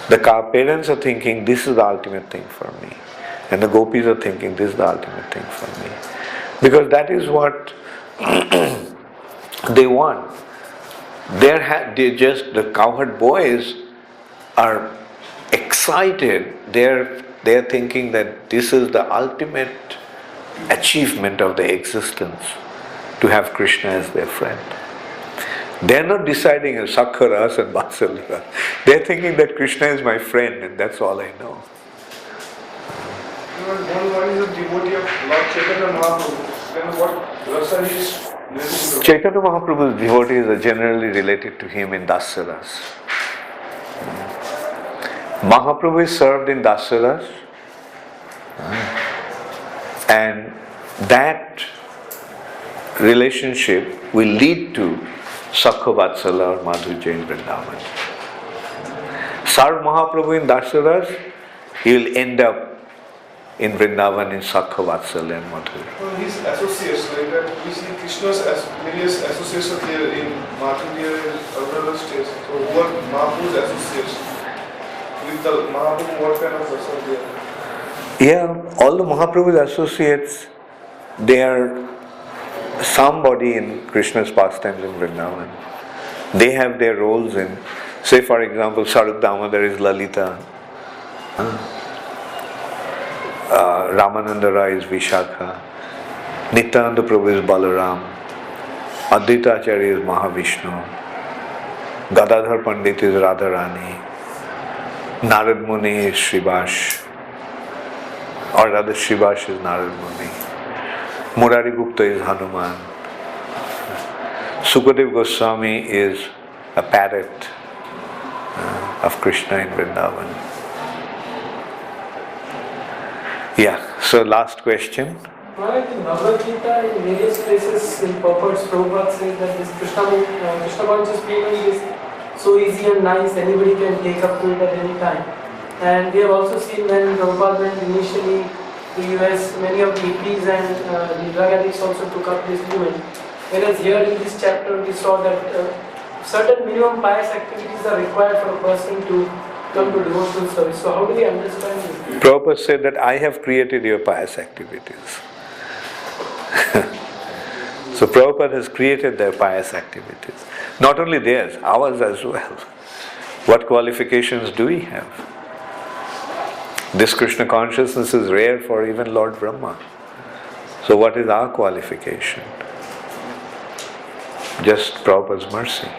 The parents are thinking, this is the ultimate thing for me. And the gopis are thinking, this is the ultimate thing for me. Because that is what they want. The cowherd boys are excited. They're thinking that this is the ultimate achievement of the existence, to have Krishna as their friend. They're not deciding as Sakkharas and Vatsalyaras. They're thinking that Krishna is my friend and that's all I know. One is a devotee of Lord Chaitanya Mahaprabhu. Then what rasa he is related to? Chaitanya Mahaprabhu's devotees are generally related to him in Dasaras. Mahaprabhu is served in Dasaras, and that relationship will lead to Sakha Vatsala or Madhurya in Vrindavan. Serve Mahaprabhu in Dasaras, he will end up in Vrindavan in Sakha Vatsala and Madhurya. His associates, like that, we see Krishna's various associates are there in Madhurya and other states. So who are Mahaprabhu's associates? With the Mahaprabhu, what kind of person they are? Yeah, all the Mahaprabhu's associates, they are somebody in Krishna's pastimes in Vrindavan. They have their roles in, say for example, Sarup Damodar is Lalita, Ramananda Rai is Vishakha, Nityananda Prabhu is Balaram, Advaita Acharya is Mahavishnu, Gadadhar Pandit is Radharani, Narad Muni is Shivash, or rather Shivash is Narad Muni, Murari Gupta is Hanuman, Sukadev Goswami is a parrot of Krishna in Vrindavan. Yeah, so last question. Maharaj, in Bhagavad Gita, in various places, in purports, Prabhupada says that this Krishna conscious feeling is so easy and nice, anybody can take up to it at any time. And we have also seen when Prabhupada went initially to US, many of the hippies and the drug addicts also took up this movement. Whereas here in this chapter, we saw that certain minimum pious activities are required for a person to come to devotional service. So how do we understand this? Prabhupada said that I have created your pious activities. So Prabhupada has created their pious activities. Not only theirs, ours as well. What qualifications do we have? This Krishna consciousness is rare for even Lord Brahma. So what is our qualification? Just Prabhupada's mercy.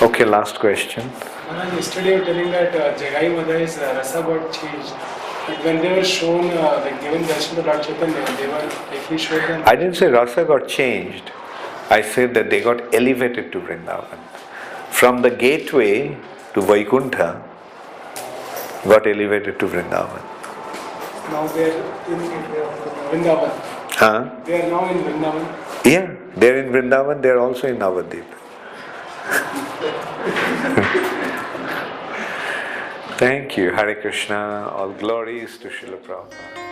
Okay, last question. Maharaj, yesterday you were telling that Jagai Madai's rasa got changed. But when they were shown, given darshan to Lord Chaitanya, they were like he showed them. I didn't say rasa got changed. I said that they got elevated to Vrindavan. From the gateway to Vaikuntha, got elevated to Vrindavan. Now they are in Vrindavan. Huh? They are now in Vrindavan. Yeah, they are in Vrindavan, they are also in Navadvip. Thank you. Hare Krishna. All glories to Srila Prabhupada.